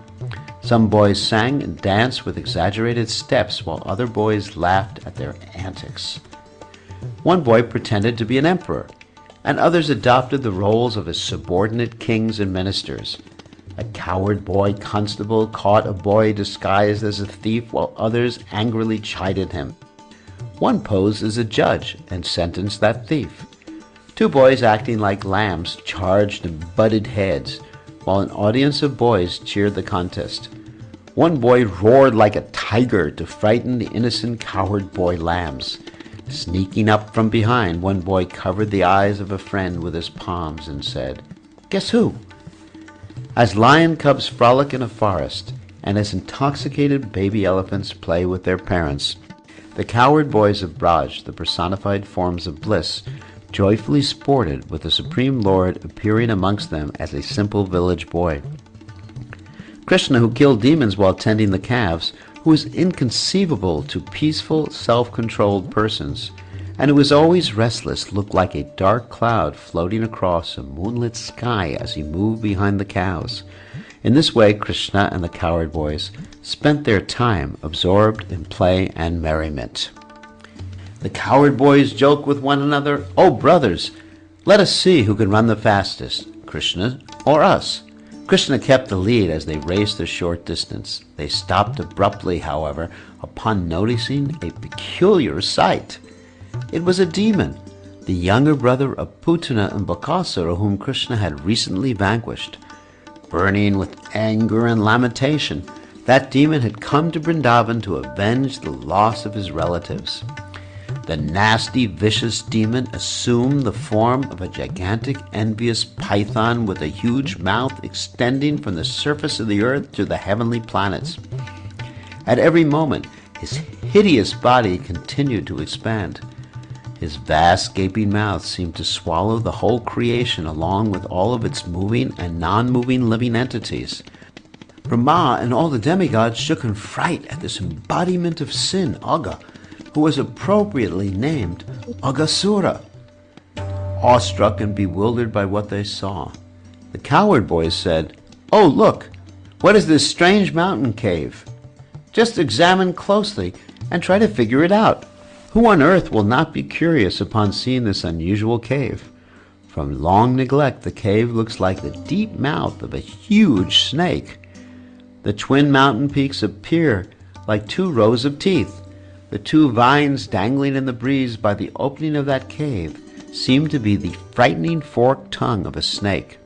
Some boys sang and danced with exaggerated steps, while other boys laughed at their antics. One boy pretended to be an emperor, and others adopted the roles of his subordinate kings and ministers. A coward boy constable caught a boy disguised as a thief, while others angrily chided him. One posed as a judge and sentenced that thief. Two boys acting like lambs charged and butted heads, while an audience of boys cheered the contest. One boy roared like a tiger to frighten the innocent coward boy lambs. Sneaking up from behind, one boy covered the eyes of a friend with his palms and said, "Guess who?" As lion cubs frolic in a forest, and as intoxicated baby elephants play with their parents, the coward boys of Braj, the personified forms of bliss, joyfully sported with the Supreme Lord appearing amongst them as a simple village boy. Krishna, who killed demons while tending the calves, who was inconceivable to peaceful, self-controlled persons, and who was always restless, looked like a dark cloud floating across a moonlit sky as he moved behind the cows. In this way, Krishna and the cowherd boys spent their time absorbed in play and merriment. The cowherd boys joke with one another, "Oh, brothers, let us see who can run the fastest, Krishna or us." Krishna kept the lead as they raced a short distance. They stopped abruptly, however, upon noticing a peculiar sight. It was a demon, the younger brother of Putana and Bakasura, whom Krishna had recently vanquished. Burning with anger and lamentation, that demon had come to Vrindavan to avenge the loss of his relatives. The nasty, vicious demon assumed the form of a gigantic, envious python with a huge mouth extending from the surface of the earth to the heavenly planets. At every moment, his hideous body continued to expand. His vast, gaping mouth seemed to swallow the whole creation along with all of its moving and non-moving living entities. Brahma and all the demigods shook in fright at this embodiment of sin, Aga, who was appropriately named Aghasura. Awestruck and bewildered by what they saw, the cowherd boys said, "Oh, look! What is this strange mountain cave? Just examine closely and try to figure it out. Who on earth will not be curious upon seeing this unusual cave? From long neglect, the cave looks like the deep mouth of a huge snake. The twin mountain peaks appear like two rows of teeth. The two vines dangling in the breeze by the opening of that cave seem to be the frightening forked tongue of a snake.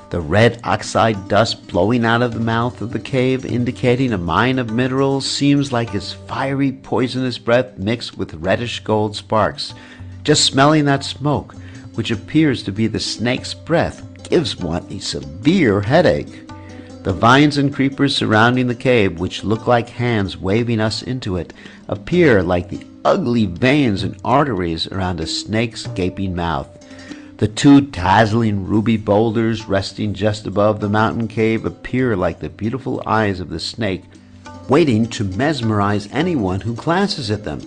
The red oxide dust blowing out of the mouth of the cave, indicating a mine of minerals, seems like his fiery, poisonous breath mixed with reddish gold sparks. Just smelling that smoke, which appears to be the snake's breath, gives one a severe headache. The vines and creepers surrounding the cave, which look like hands waving us into it, appear like the ugly veins and arteries around a snake's gaping mouth. The two dazzling ruby boulders resting just above the mountain cave appear like the beautiful eyes of the snake, waiting to mesmerize anyone who glances at them.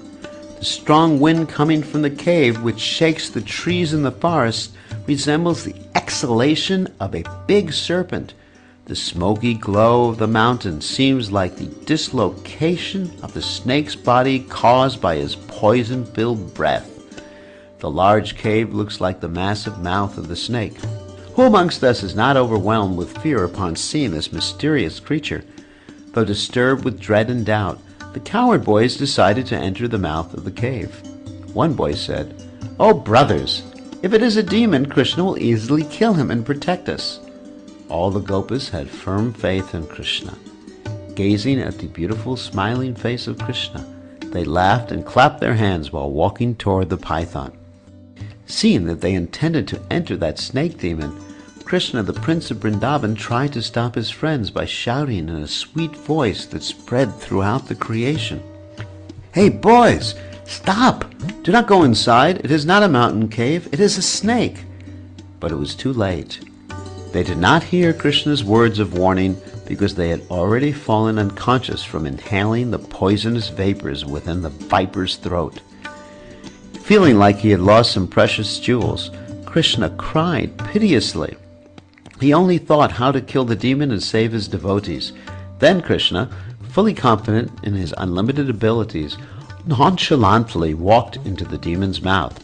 The strong wind coming from the cave, which shakes the trees in the forest, resembles the exhalation of a big serpent. The smoky glow of the mountain seems like the dislocation of the snake's body caused by his poison-filled breath. The large cave looks like the massive mouth of the snake. Who amongst us is not overwhelmed with fear upon seeing this mysterious creature? Though disturbed with dread and doubt, the cowherd boys decided to enter the mouth of the cave. One boy said, "Oh, brothers, if it is a demon, Krishna will easily kill him and protect us." All the gopas had firm faith in Krishna. Gazing at the beautiful smiling face of Krishna, they laughed and clapped their hands while walking toward the python. Seeing that they intended to enter that snake demon, Krishna, the Prince of Vrindavan, tried to stop his friends by shouting in a sweet voice that spread throughout the creation, "Hey boys, stop! Do not go inside. It is not a mountain cave. It is a snake." But it was too late. They did not hear Krishna's words of warning because they had already fallen unconscious from inhaling the poisonous vapors within the viper's throat. Feeling like he had lost some precious jewels, Krishna cried piteously. He only thought how to kill the demon and save his devotees. Then Krishna, fully confident in his unlimited abilities, nonchalantly walked into the demon's mouth.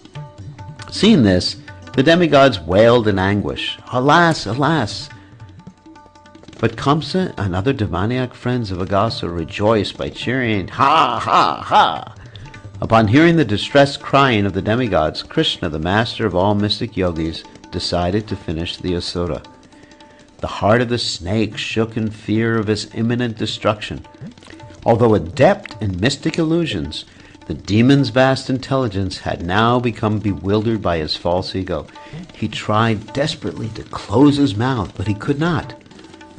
Seeing this, the demigods wailed in anguish, "Alas, alas!" But Kamsa and other demoniac friends of Aghasura rejoiced by cheering, "Ha, ha, ha!" Upon hearing the distressed crying of the demigods, Krishna, the master of all mystic yogis, decided to finish the asura. The heart of the snake shook in fear of his imminent destruction. Although adept in mystic illusions, the demon's vast intelligence had now become bewildered by his false ego. He tried desperately to close his mouth, but he could not.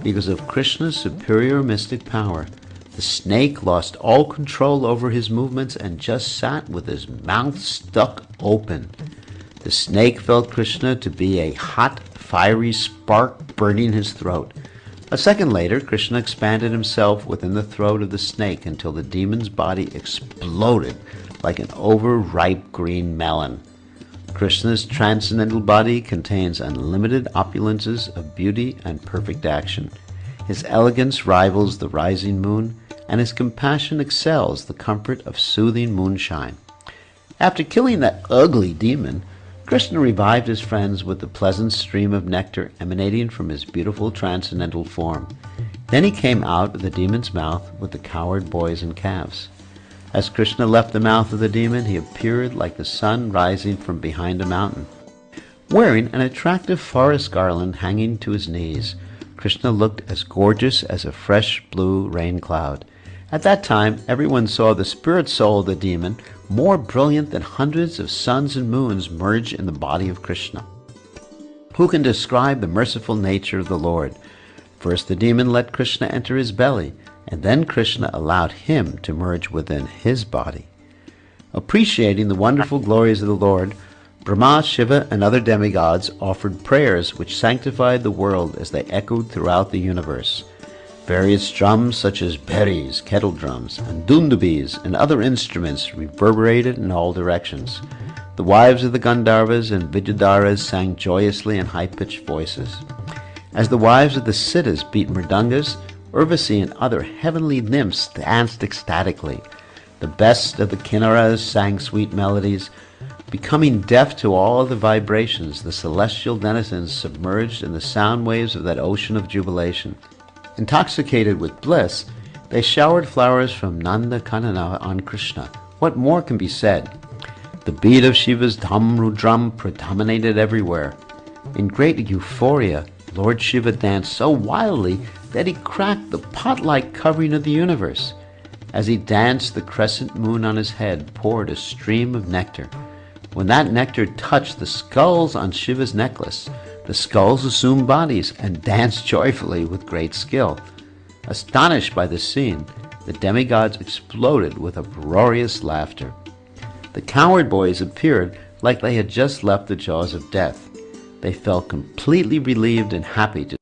Because of Krishna's superior mystic power, the snake lost all control over his movements and just sat with his mouth stuck open. The snake felt Krishna to be a hot, fiery spark burning his throat. A second later, Krishna expanded himself within the throat of the snake until the demon's body exploded like an overripe green melon. Krishna's transcendental body contains unlimited opulences of beauty and perfect action. His elegance rivals the rising moon, and his compassion excels the comfort of soothing moonshine. After killing that ugly demon, Krishna revived his friends with the pleasant stream of nectar emanating from his beautiful transcendental form. Then he came out of the demon's mouth with the cowherd boys and calves. As Krishna left the mouth of the demon, he appeared like the sun rising from behind a mountain. Wearing an attractive forest garland hanging to his knees, Krishna looked as gorgeous as a fresh blue rain cloud. At that time, everyone saw the spirit soul of the demon, more brilliant than hundreds of suns and moons, merge in the body of Krishna. Who can describe the merciful nature of the Lord? First the demon let Krishna enter his belly, and then Krishna allowed him to merge within his body. Appreciating the wonderful glories of the Lord, Brahma, Shiva, and other demigods offered prayers which sanctified the world as they echoed throughout the universe. Various drums such as berries, kettle drums, and dundubis and other instruments reverberated in all directions. The wives of the Gandharvas and Vidyadharas sang joyously in high-pitched voices. As the wives of the Siddhas beat mridangas, Urvasi and other heavenly nymphs danced ecstatically. The best of the kinnaras sang sweet melodies. Becoming deaf to all the vibrations, the celestial denizens submerged in the sound waves of that ocean of jubilation. Intoxicated with bliss, they showered flowers from Nanda Kanana on Krishna. What more can be said? The beat of Shiva's Dham Rudram predominated everywhere. In great euphoria, Lord Shiva danced so wildly that he cracked the pot-like covering of the universe. As he danced, the crescent moon on his head poured a stream of nectar. When that nectar touched the skulls on Shiva's necklace, the skulls assumed bodies and danced joyfully with great skill. Astonished by this scene, the demigods exploded with uproarious laughter. The cowherd boys appeared like they had just left the jaws of death. They felt completely relieved and happy to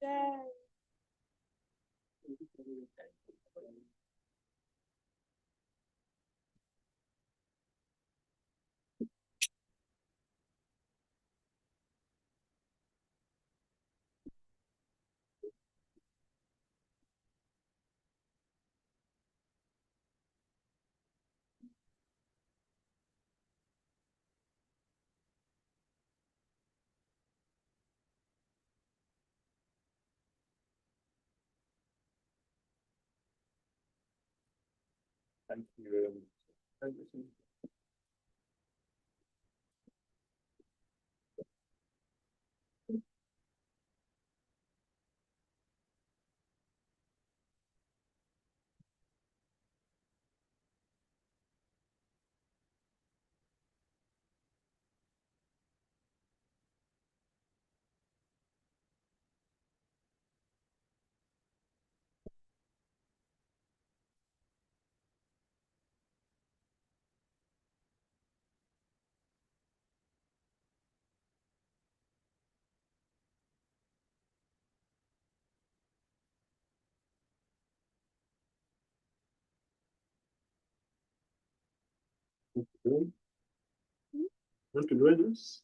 Thank you. Want to join us?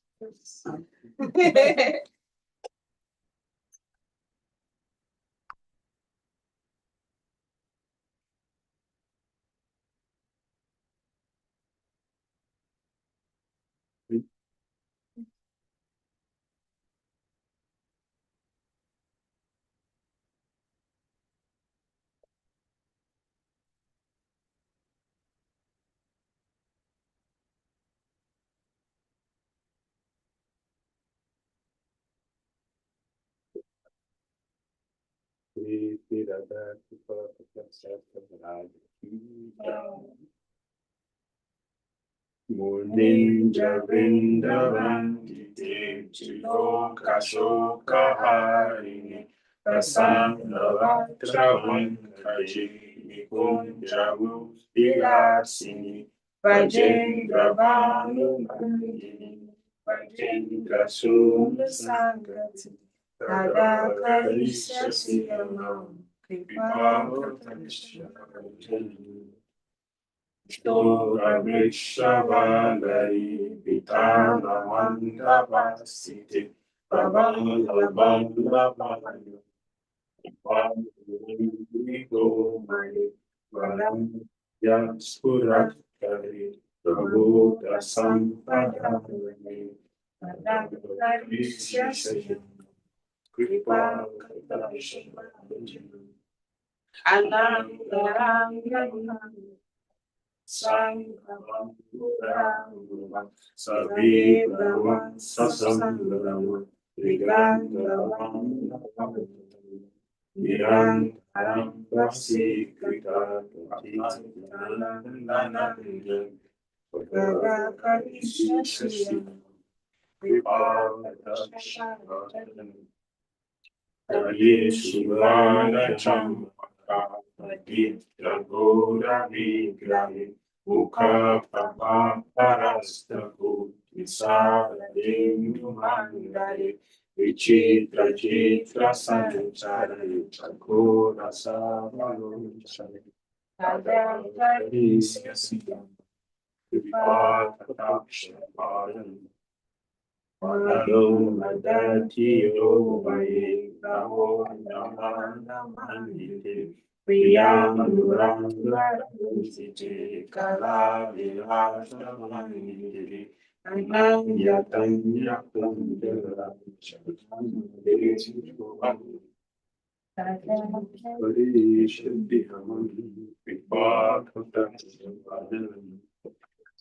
Muninja Vrindavanti Chiloka Shoka Harini Prasannavatраvan Kaji Nikunjavu Vilasini Vajendra Banu Mandini Vajendra Suna Sangati Kadakarisha Siyamam Kripavatasya Stora Vrishavalai Pitana Mandavasiti Prabhalavandavaya Vamani Varam Yaspurakari Prabhu Dasampadavani Vishya Kripa Anandarangam Sanghavam Savi Brahman Sasanghavam Vigandavam Nirantaram Vasikita Anandanandam Vagakarishyasya Vipavatasya Yeshivana Champaka Paditra Gora Vigrahi Mukha Parastaku Visara Denu Mandari Vichitra Chitra Sanchari Chakora Savarunchari Adakarisya Siyam Vipataksha Paran Madhum Madati Yovaye Namo Namanamandite Priyamanuranga Siti Kala Vilashamandite Ananyatanya Kundara Parishadihamam Vipataksha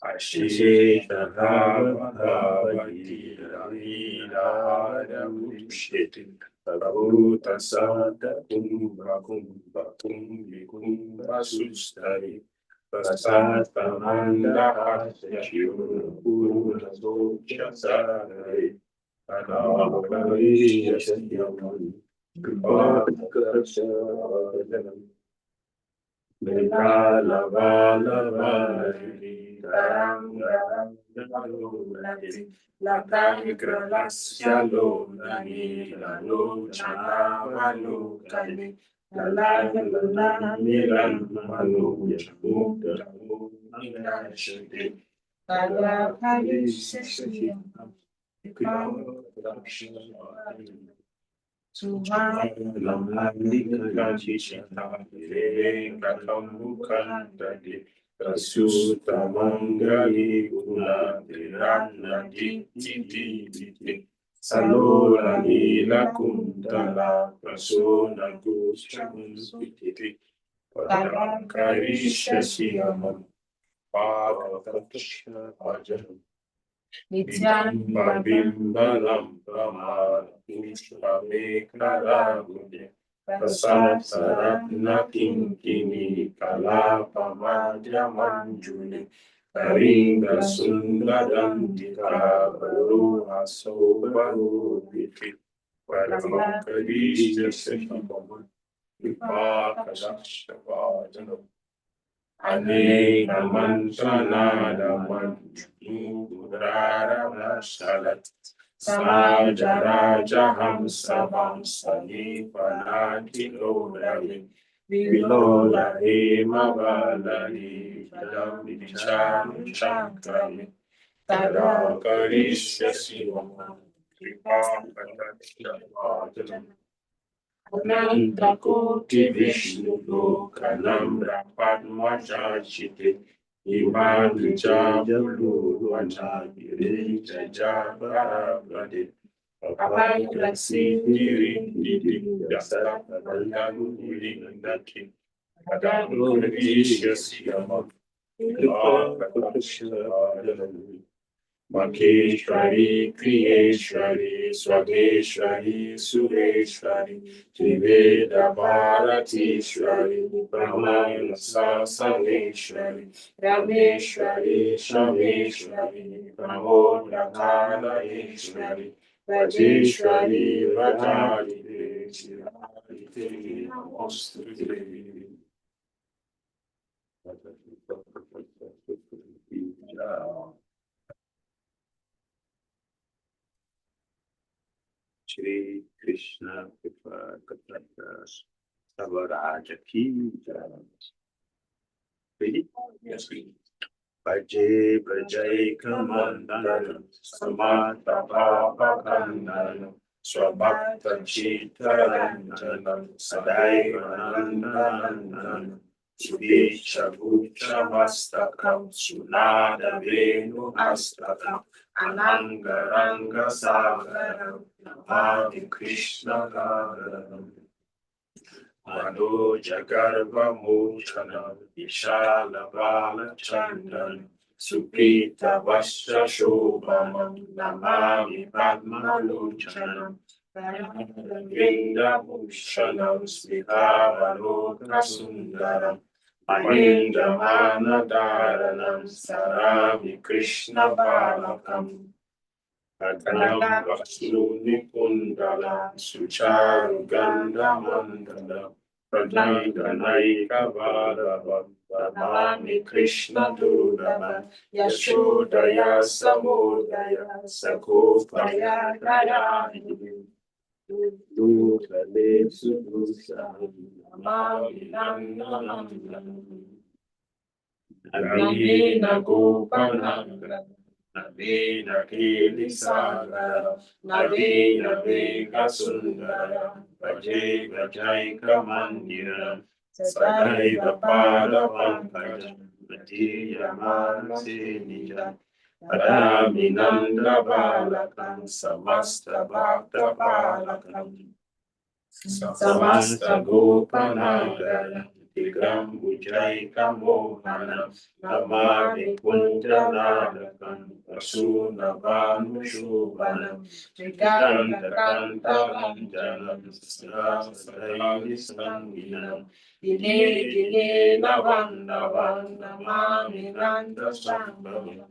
Ashita Bhavati Ravira Mushiti Bhavuta Sada Kumbha Kumbha Tumbi Kumbha Sustari Prasata Manda Hasya Pura Socha Sarai Akavarisya Satyam Kripakarsha Lava Lava Lava Gralasya lo nani lo chava lo kani lalaya lalani lalmano yamuda lo nangashade kala kali sesi Rasuta mangali guna dirana di Salora nila kundala prasona gushamiti Padakarisha siyamam Pagataksha pajanam Bimbalam Brahma Pushpamekara Gune Prasaratna Kinkini Kala Pamadya Manjuli Karinga Sundarantika Baru Aso Baru Viti Paramakarishya Seham Vipakashya Vajanam Aneka mantrana manju murara vasalat sajaraja hamsavam sani panati lorami vilola hema valani vidam vicham chankami tada karishya sivam kripa patatya vajanam Ananta Koti Vishnu Lokanam Padmajachite Imandri Jabulu Vajagiri Jabarabade Apayla Sindiri Didi Yasta Vandanu Naki Adanu Visha Siyama Kripa Katakshara Makeshwari, Kriyeshwari, Swadeshwari, Sureshwari, Triveda Bharatishwari, Brahmana Sasaneshwari, Rameshwari, Shameshwari, Pramodakala Eshwari, Rajeshwari, Rajari, Shri Namaste. Shri Krishna Kripa Kataka Savaraja Ki Jai. Ready? Yes, ready. Bhaje Brajai Kamandana Samata Papa Kandana Swabhakta Chitaranjana Sadaiva Nandanandana Subicha Bhucha Mastakam Sunada Venu Astakam Anangaranga Sagaram Namadi Krishna Kagaram Mado Jagarva Mochanam Ishala Bala Chandan Suprita Vasya Shobhamam Namami Padma Lochanam Vinda Bhushanam Smita Sundaram Mahinda Manadaranam Sarami Krishna Balakam Adnam Vasuni Kundala Sucharu Ganda Mandala Pradanganaika Vadava Navami Krishna Durava Yashodaya Samodaya Sakopaya Karani Dukale Sudusa Namami Nandanam Navina Gopananga Navina Kilisagara, Navina Vega Sundara, Vajay Vajaika Mandira, Sadaiva Pada Pankaja, Vajaya Manase Nija, Adami Nanda Balakam, Samasta Bhakta Balakam, Samasta Gopanagara, Tigram Bujaika Mohana, Namami Kunjanadakam, Asuna Vanu Shubhanam, Trikanta Kanta Ranjanam, Srasadaini Sanginam, Dine Dine Navan Navan, Namami Nanda Sambhavam.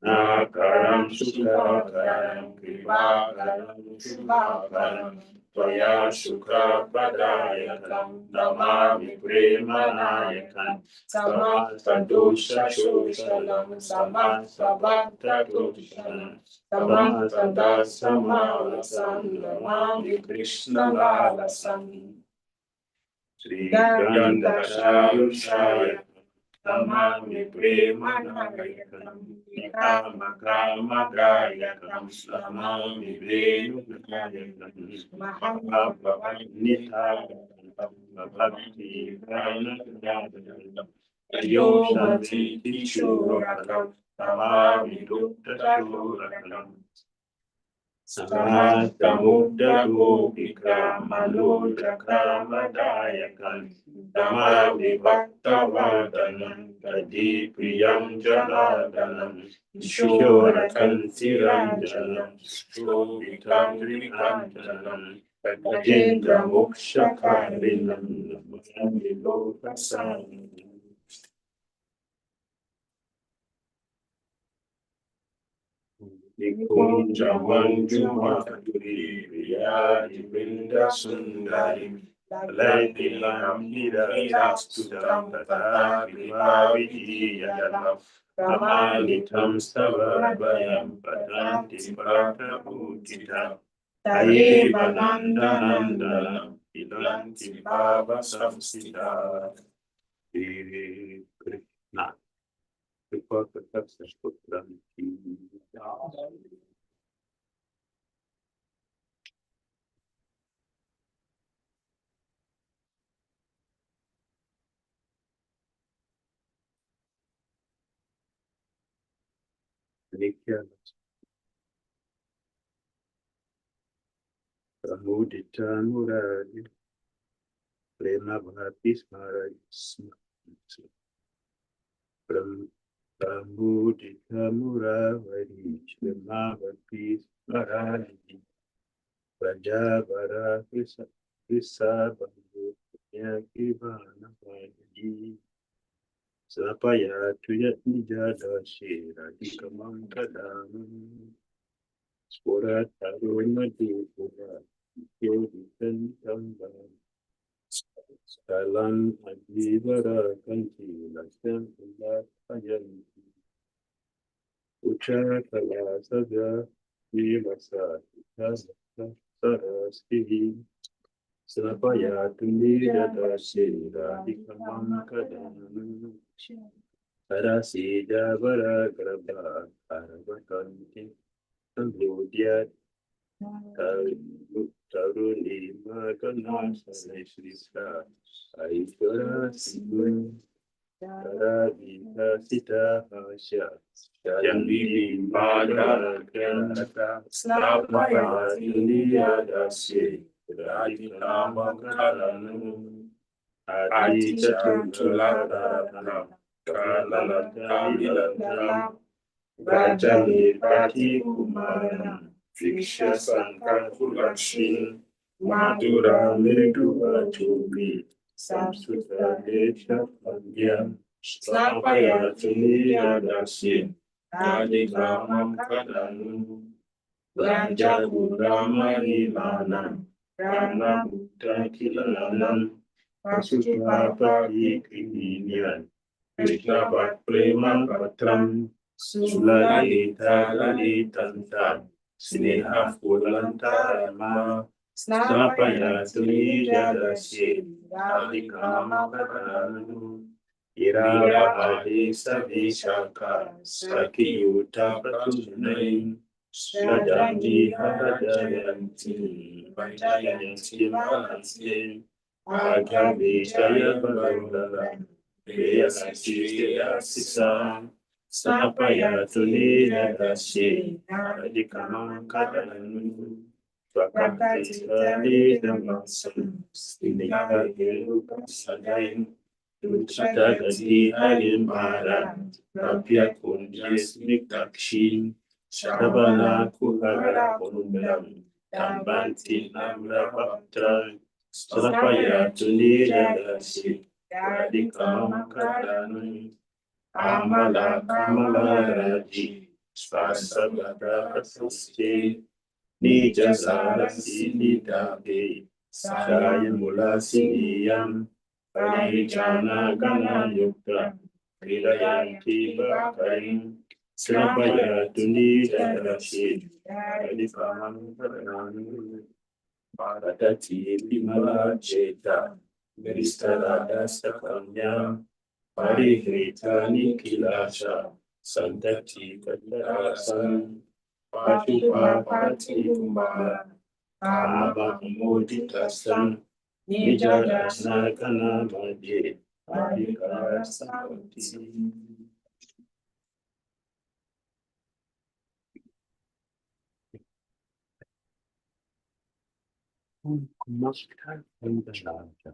Nakaram Sukakaram Kripakaram Shubhakaram Tvaya Sukha Padayakam Namami Premanayakam Samasta Dosha Shoshalam Samasta Bhakta Doshalam Samasta Dasamalasam Namami Krishna Lalasam Sri Gandasharushaya Namami Premanayakam Kama Kama Gayakam Namami Venugayakam Mahabhavanitayakam Bhakti Dhira Damodara Swami Kishurakam Namami Dutta Samasta Mudda Gopika Maloja Kamadayakam Damami Bhakta Vadanam Kadi Priyam Janadanam Ishora Kantiranjanam Shobitam Trikanjanam Kajendra Moksha Karinam Namami Lokasanam Nikunja Manjuma Katuri Viyadi Vinda Sundari Lady Lamida Studam Tata Vivavidi Yadalam Amalitam Stavabayam Padanti Bhakta Bhutita Taye Bananda Nandalam Ilanti Bhava Samsita Krishna Report success Putram Pramudita Murari Prema Bhati Smarari Pramudita Murari Prema Bhati Smarari Prajabara Krisa Bandhu Yakivana Bhadi Sapaya Tuyat Nijada Shira Dikamam Kadam Spora Taruna Dipura Yoditan Kambam Salam Adivara Kanti Lasam Ula Ayanti Ucha Kala Sada Vivasa Sarasti Sapaya Tunida Shira Dikamam Kadam Sarasi Javara Grabha Aravakanti Sambudia Taruni Magana Saneshrista Aishwara Sigun Taravita Sita Asha Janvivi Bada Kanata Snapaya India Dasi Radhika Makaranu Adita Tulada Kalala Kalila Rajani Pati Kumaran Viksha Sankakulakshmin Madhura Medura Chubi Samsuta Desha Pandyam Snapaya Tuniya Dasi Radhika Makadanu Raja Gurama Ilana Rana Buddha Kilanam Pasupapati Kiniyan Krishna Bhat Prema Patram Sulalita Lalitanta Sneha Fulantarama Snapaya Tulija Dasi Radhika Makadanu Irava Savishaka Sakiyuta Pratunai Shradanti Hadayanti Vajayanti Malansi Agavishaya Balavala Vayasistya Sisa Snapaya Tulija Dasi Radhika Makadanu Swakatita Nidamasam Sneha Gerupa Sadain Utagati Harimbara Tapya Kunjas Miktakshin Shabana Kuhara Kundam Tambanti Namra Bhatra Snapaya Tunira Dasi Radhika Makadanu Amala Kamala Raji Svasabhadra Prasasti Nija Sarasi Nidabe Saya Mula Siniyam Parijana Gana Yukta Kridayanti Bhakarim Srabhaya Tunija Rashi Adipamam Paranam Paradati Bimala Cheta Vistarada Sakanya Parihrita Nikilasha Santati Kadarasan Patupa Pati Kumbala Kama Muditasan Nijadasana Kana Madye Adhikara Sankoti. Namaskar and Shalanta.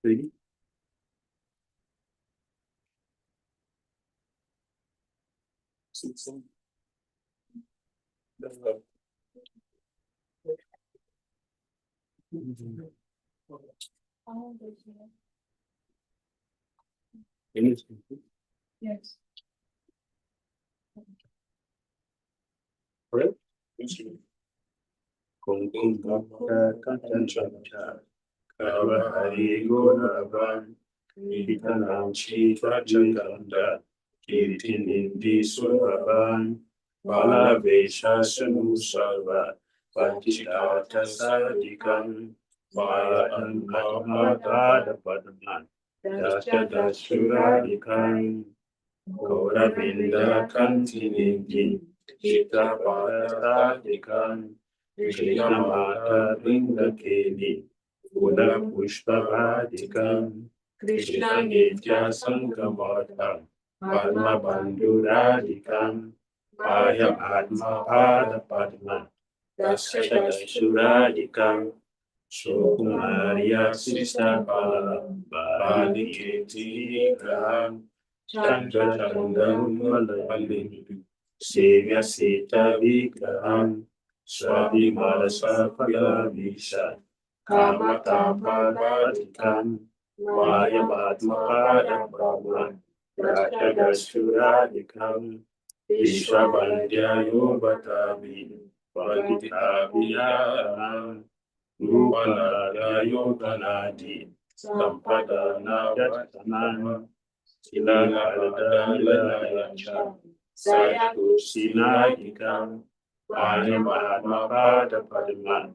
Ready? Yes. Correct? Kung Kantancha Kava Hari Goravan Vitanam Chitra Chakanda Kiritin Indi Suravan Vala Vesha Sanu Sarva Panchitata Sadikam Vayam Mahamata Padman Dasha Dashuradikan Kora Vinda Kantinindi Chita Padadikan Krishna Mata Vinda Keli Uda Pushpa Vadikan Krishna Nitya Sangamata Padma Bandhuradikam Payam Atma Pada Padma Dasya Suradikam Shokumaria Sista Pala Bali Kiti Graham Chandra Chandam Malali Sevya Sita Vigraham Swati Marasa Pada Visha Kama Tapa Vadikam Maya Matma Pada Brahman Rasha Dashuradikam Vishwabandya Yobatavi Vanditaviyaram Rupanada Yoganadi Sampadana Vatanam Silaladalayacha Sayatu Sinadikam Maya Mahatma Pada Padman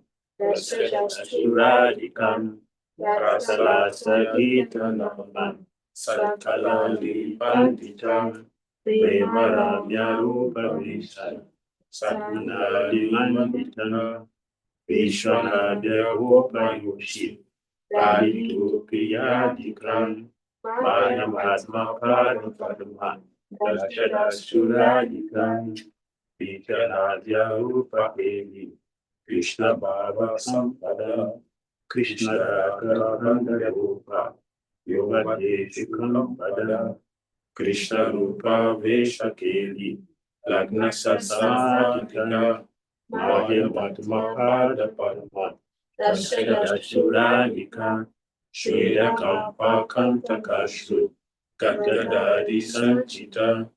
Suradikam Rasalasa Gita Naman Satkalali Panditam Prema Ramya Rupa Visa Satmanadi Manditana Vishwanadya Rupa Yoshi Palitu Priyadikam Maya Mahatma Pada Padman Dashada Suradikam Vijanadya Rupa Devi Krishna Bhava Sampada Krishna Raghava Rupa Yoga Deshikam Pada Krishna Rupa Veshakeli Lagna Sasadika Maya Matma Pada Padma Dasya Suradika Shveda Kampa Kanta Kashu Gadadadi Sanchita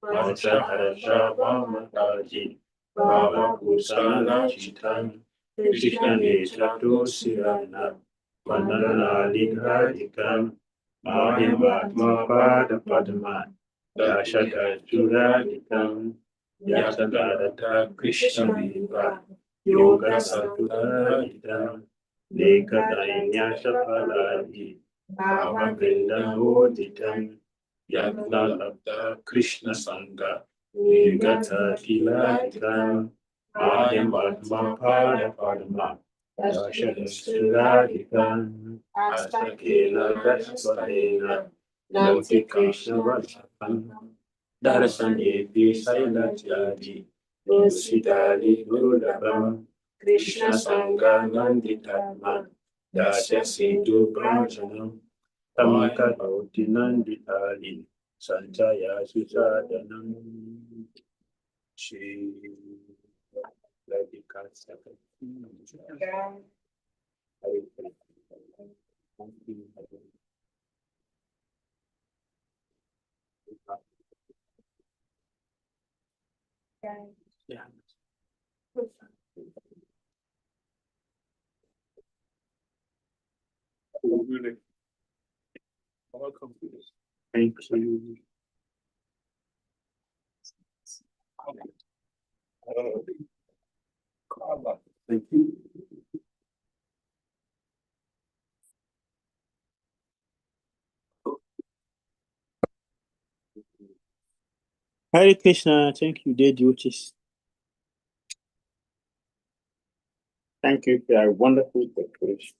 Macha Harasha Vamataji Baba Kusala Chitam Krishna Nechato Sirana Manana Lighadikam Maya Matma Pada Padma Dasha Suradikam Yatagarata Krishna Viva Yoga Sattva Nekadainya Shapaladi Bhava Vrinda Moditam Yagna Labda Krishna Sangha Vigata Kiladikam Madhyam Atma Pada Padma Dasharadikam Astakela Daspadena Lauti Krishna Vashapam Darasanyeti Sailatyadi Lusidali Gurudabam Krishna Sangha Nanditatma Dasya Sidhu Brahmanam Tamaka Bhauti Nanditali Sanjaya Susadanam Shri Radhika Sakati Yeah. Thank you. Thank you. Hare Krishna, thank you, dear duties. Thank you for your wonderful preparation.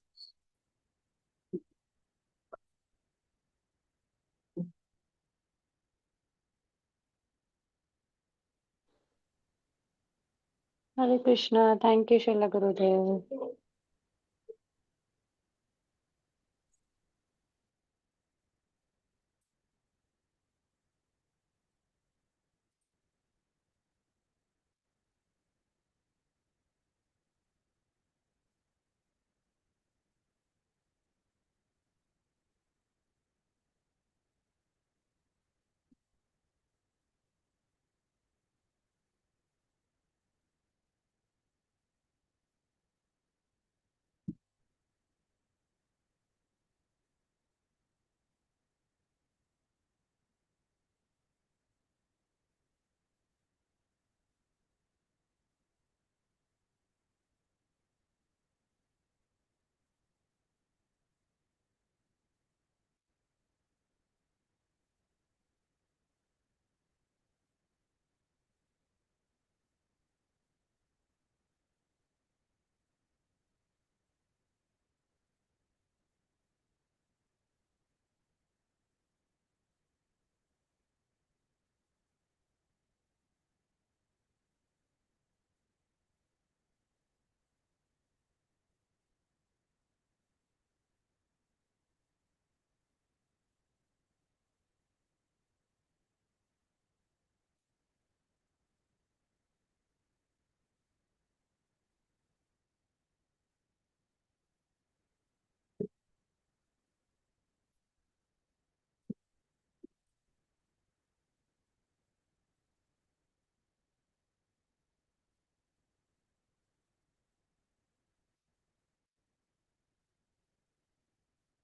Hare Krishna. Thank you, Srila Gurudev.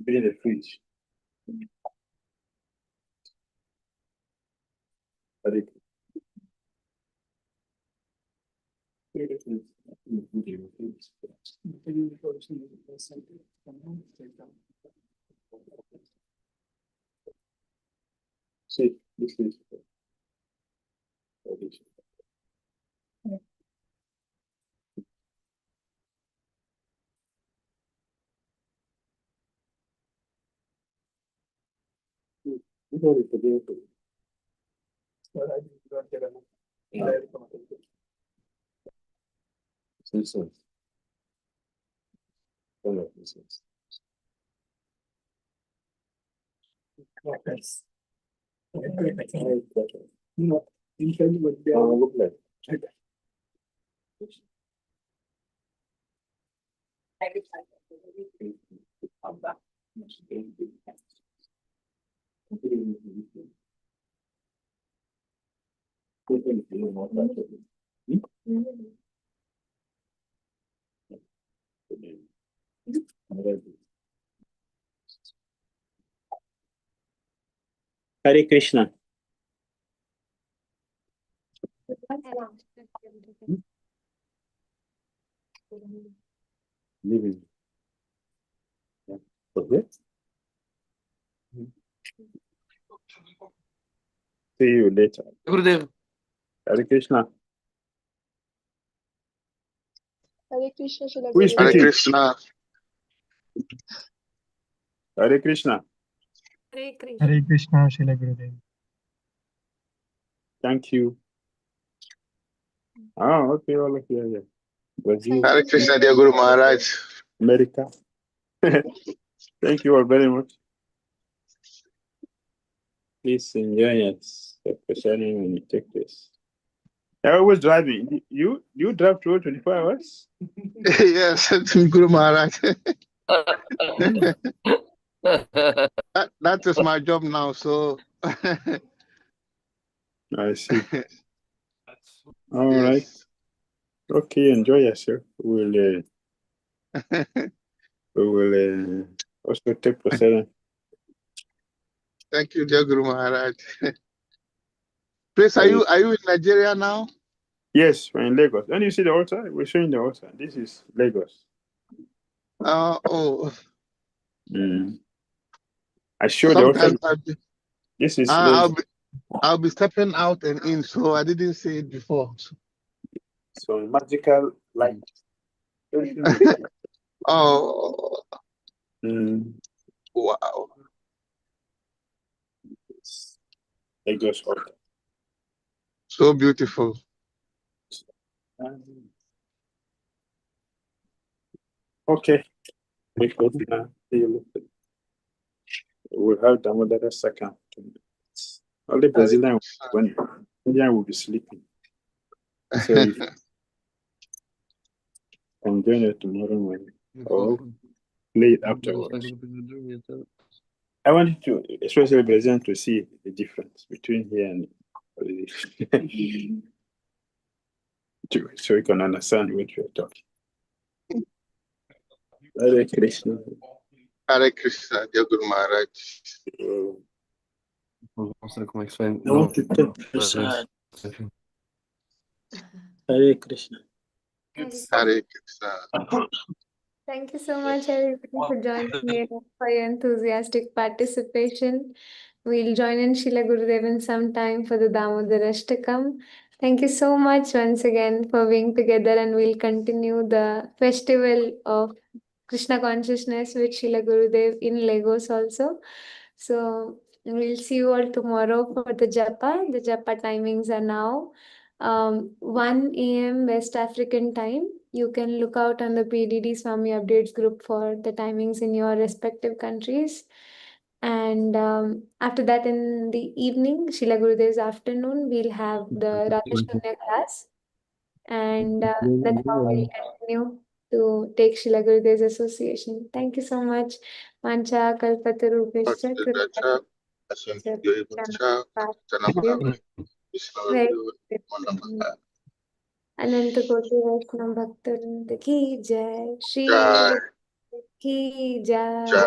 Be in the fridge. Hare See, this is Hare Krishna. Living. Yeah. Okay. See you later. Gurudev. Hare Krishna. Hare Krishna, Srila Who is Gurudev. Hare speaking? Krishna. Hare Krishna. Hare Krishna, Srila Gurudev. Thank you. Oh, okay, all of you. Yeah. Brazil, Hare Krishna, dear Guru Maharaj. America. Thank you all very much. Please enjoy it, especially when you take this. I was driving. You drive through 24 hours? Yes, Guru Maharaj. That is my job now, so I see. All right. yes. Okay, enjoy yourself. We will also take possession. Thank you, dear Guru Maharaj. Please, are you in Nigeria now? Yes, we're in Lagos. And you see the altar? We're showing the altar. This is Lagos. Oh, I showed the altar. sometimes This is I'll be stepping out and in, so I didn't say it before. so magical light. Oh, wow. Lagos altar. So beautiful. Okay. We'll have Damodara second. Only Brazilian when Indian will be sleeping. So you can join it tomorrow morning or play it afterwards. I wanted to, especially Brazilian, to see the difference between here and so you can understand what we're talking. Hare Krishna. Hare Krishna, dear Guru Maharaj. I want to take prasad. Hare Krishna. Hare Krishna. Thank you so much, everybody, for joining me and for your enthusiastic participation. We'll join in Srila Gurudevan sometime for the Damodara Ashtakam. Thank you so much once again for being together, and we'll continue the festival of Krishna consciousness with Srila Gurudev in Lagos also. So we'll see you all tomorrow for the Japa. The Japa timings are now 1 a.m. West African time. You can look out on the PDD Swami updates group for the timings in your respective countries. And after that, in the evening, Srila Gurudev's afternoon, we'll have the Radhashunya class. And that's how we'll continue to take Srila Gurudev's association. Thank you so much. Mancha Kalpataru Vishya Raja, Asantiyo Ivacha, Tanamahami, Vishnu, Manamaha. अनंत कोटि वैष्णव भक्तवृंद की जय Shri Jai, गुरु की जय Jai.